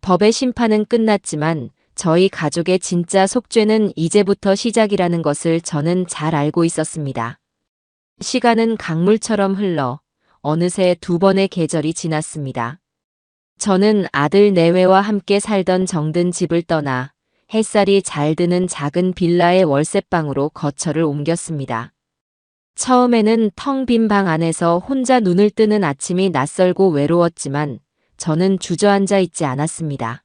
법의 심판은 끝났지만 저희 가족의 진짜 속죄는 이제부터 시작이라는 것을 저는 잘 알고 있었습니다. 시간은 강물처럼 흘러 어느새 두 번의 계절이 지났습니다. 저는 아들 내외와 함께 살던 정든 집을 떠나 햇살이 잘 드는 작은 빌라의 월세방으로 거처를 옮겼습니다. 처음에는 텅 빈 방 안에서 혼자 눈을 뜨는 아침이 낯설고 외로웠지만 저는 주저앉아 있지 않았습니다.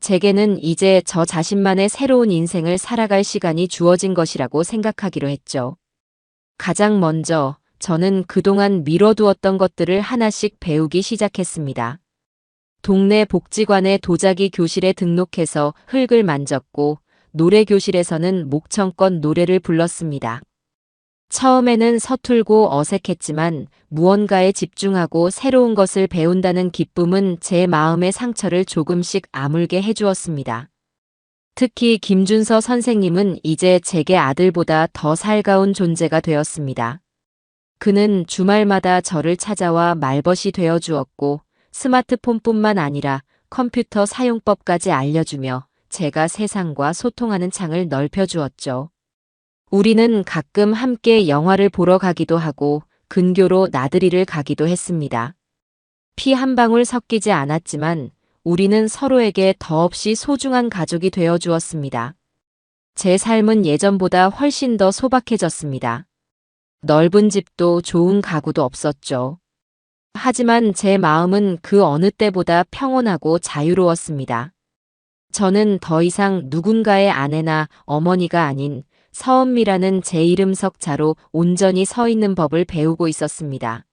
제게는 이제 저 자신만의 새로운 인생을 살아갈 시간이 주어진 것이라고 생각하기로 했죠. 가장 먼저 저는 그동안 미뤄두었던 것들을 하나씩 배우기 시작했습니다. 동네 복지관의 도자기 교실에 등록해서 흙을 만졌고 노래교실에서는 목청껏 노래를 불렀습니다. 처음에는 서툴고 어색했지만 무언가에 집중하고 새로운 것을 배운다는 기쁨은 제 마음의 상처를 조금씩 아물게 해주었습니다. 특히 김준서 선생님은 이제 제게 아들보다 더 살가운 존재가 되었습니다. 그는 주말마다 저를 찾아와 말벗이 되어 주었고 스마트폰뿐만 아니라 컴퓨터 사용법까지 알려주며 제가 세상과 소통하는 창을 넓혀주었죠. 우리는 가끔 함께 영화를 보러 가기도 하고 근교로 나들이를 가기도 했습니다. 피 한 방울 섞이지 않았지만 우리는 서로에게 더없이 소중한 가족이 되어 주었습니다. 제 삶은 예전보다 훨씬 더 소박해졌습니다. 넓은 집도 좋은 가구도 없었죠. 하지만 제 마음은 그 어느 때보다 평온하고 자유로웠습니다. 저는 더 이상 누군가의 아내나 어머니가 아닌 서은미라는 제 이름 석자로 온전히 서 있는 법을 배우고 있었습니다.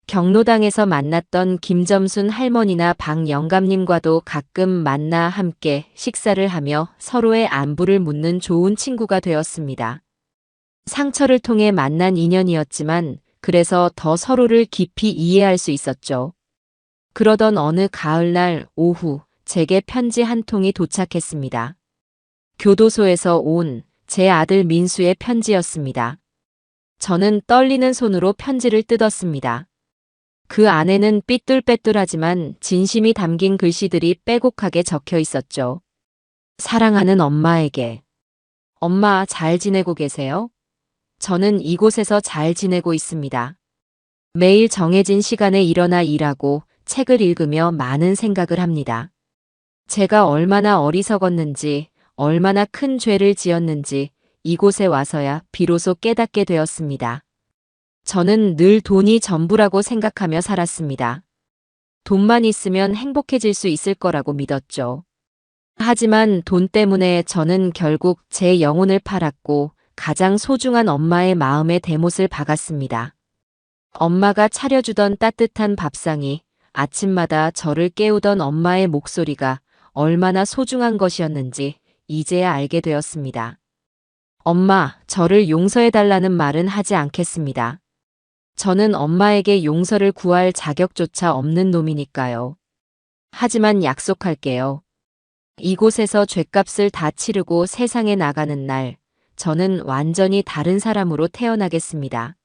경로당에서 만났던 김점순 할머니나 박영감님과도 가끔 만나 함께 식사를 하며 서로의 안부를 묻는 좋은 친구가 되었습니다. 상처를 통해 만난 인연이었지만 그래서 더 서로를 깊이 이해할 수 있었죠. 그러던 어느 가을날 오후 제게 편지 한 통이 도착했습니다. 교도소에서 온 제 아들 민수의 편지였습니다. 저는 떨리는 손으로 편지를 뜯었습니다. 그 안에는 삐뚤빼뚤하지만 진심이 담긴 글씨들이 빼곡하게 적혀 있었죠. 사랑하는 엄마에게. 엄마 잘 지내고 계세요? 저는 이곳에서 잘 지내고 있습니다. 매일 정해진 시간에 일어나 일하고 책을 읽으며 많은 생각을 합니다. 제가 얼마나 어리석었는지, 얼마나 큰 죄를 지었는지 이곳에 와서야 비로소 깨닫게 되었습니다. 저는 늘 돈이 전부라고 생각하며 살았습니다. 돈만 있으면 행복해질 수 있을 거라고 믿었죠. 하지만 돈 때문에 저는 결국 제 영혼을 팔았고 가장 소중한 엄마의 마음에 대못을 박았습니다. 엄마가 차려주던 따뜻한 밥상이, 아침마다 저를 깨우던 엄마의 목소리가 얼마나 소중한 것이었는지 이제야 알게 되었습니다. 엄마, 저를 용서해달라는 말은 하지 않겠습니다. 저는 엄마에게 용서를 구할 자격조차 없는 놈이니까요. 하지만 약속할게요. 이곳에서 죗값을 다 치르고 세상에 나가는 날, 저는 완전히 다른 사람으로 태어나겠습니다.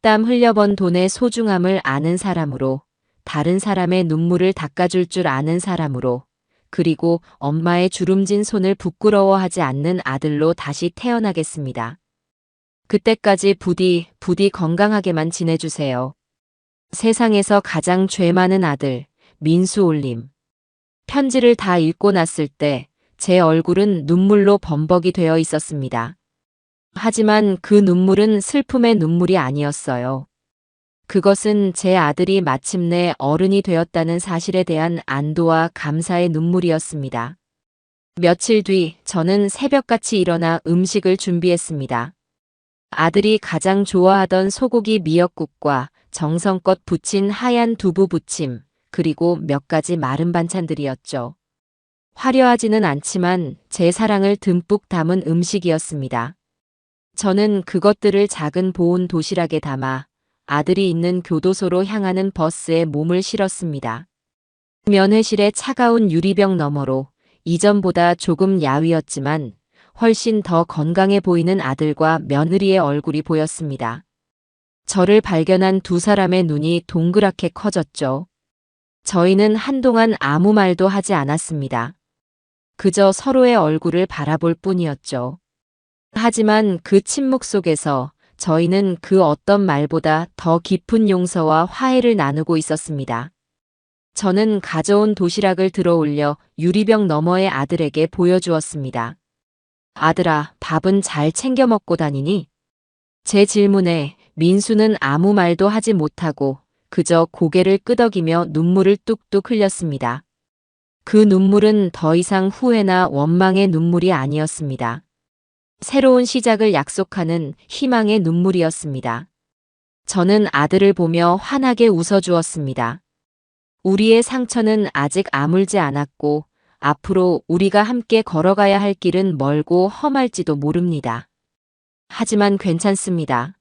피땀 흘려 번 돈의 소중함을 아는 사람으로, 다른 사람의 눈물을 닦아줄 줄 아는 사람으로, 그리고 엄마의 주름진 손을 부끄러워하지 않는 아들로 다시 태어나겠습니다. 그때까지 부디 건강하게만 지내주세요. 세상에서 가장 죄 많은 아들, 민수 올림. 편지를 다 읽고 났을 때 제 얼굴은 눈물로 범벅이 되어 있었습니다. 하지만 그 눈물은 슬픔의 눈물이 아니었어요. 그것은 제 아들이 마침내 어른이 되었다는 사실에 대한 안도와 감사의 눈물이었습니다. 며칠 뒤 저는 새벽같이 일어나 음식을 준비했습니다. 아들이 가장 좋아하던 소고기 미역국과 정성껏 부친 하얀 두부 부침, 그리고 몇 가지 마른 반찬들이었죠. 화려하지는 않지만 제 사랑을 듬뿍 담은 음식이었습니다. 저는 그것들을 작은 보온 도시락에 담아 아들이 있는 교도소로 향하는 버스에 몸을 실었습니다. 면회실의 차가운 유리병 너머로 이전보다 조금 야위었지만 훨씬 더 건강해 보이는 아들과 며느리의 얼굴이 보였습니다. 저를 발견한 두 사람의 눈이 동그랗게 커졌죠. 저희는 한동안 아무 말도 하지 않았습니다. 그저 서로의 얼굴을 바라볼 뿐이었죠. 하지만 그 침묵 속에서 저희는 그 어떤 말보다 더 깊은 용서와 화해를 나누고 있었습니다. 저는 가져온 도시락을 들어 올려 유리병 너머의 아들에게 보여주었습니다. 아들아, 밥은 잘 챙겨 먹고 다니니? 제 질문에 민수는 아무 말도 하지 못하고 그저 고개를 끄덕이며 눈물을 뚝뚝 흘렸습니다. 그 눈물은 더 이상 후회나 원망의 눈물이 아니었습니다. 새로운 시작을 약속하는 희망의 눈물이었습니다. 저는 아들을 보며 환하게 웃어주었습니다. 우리의 상처는 아직 아물지 않았고 앞으로 우리가 함께 걸어가야 할 길은 멀고 험할지도 모릅니다. 하지만 괜찮습니다.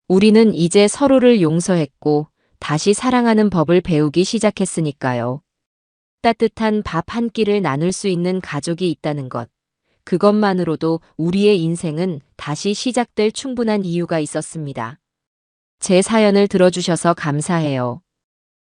우리는 이제 서로를 용서했고 다시 사랑하는 법을 배우기 시작했으니까요. 따뜻한 밥 한 끼를 나눌 수 있는 가족이 있다는 것. 그것만으로도 우리의 인생은 다시 시작될 충분한 이유가 있었습니다. 제 사연을 들어주셔서 감사해요.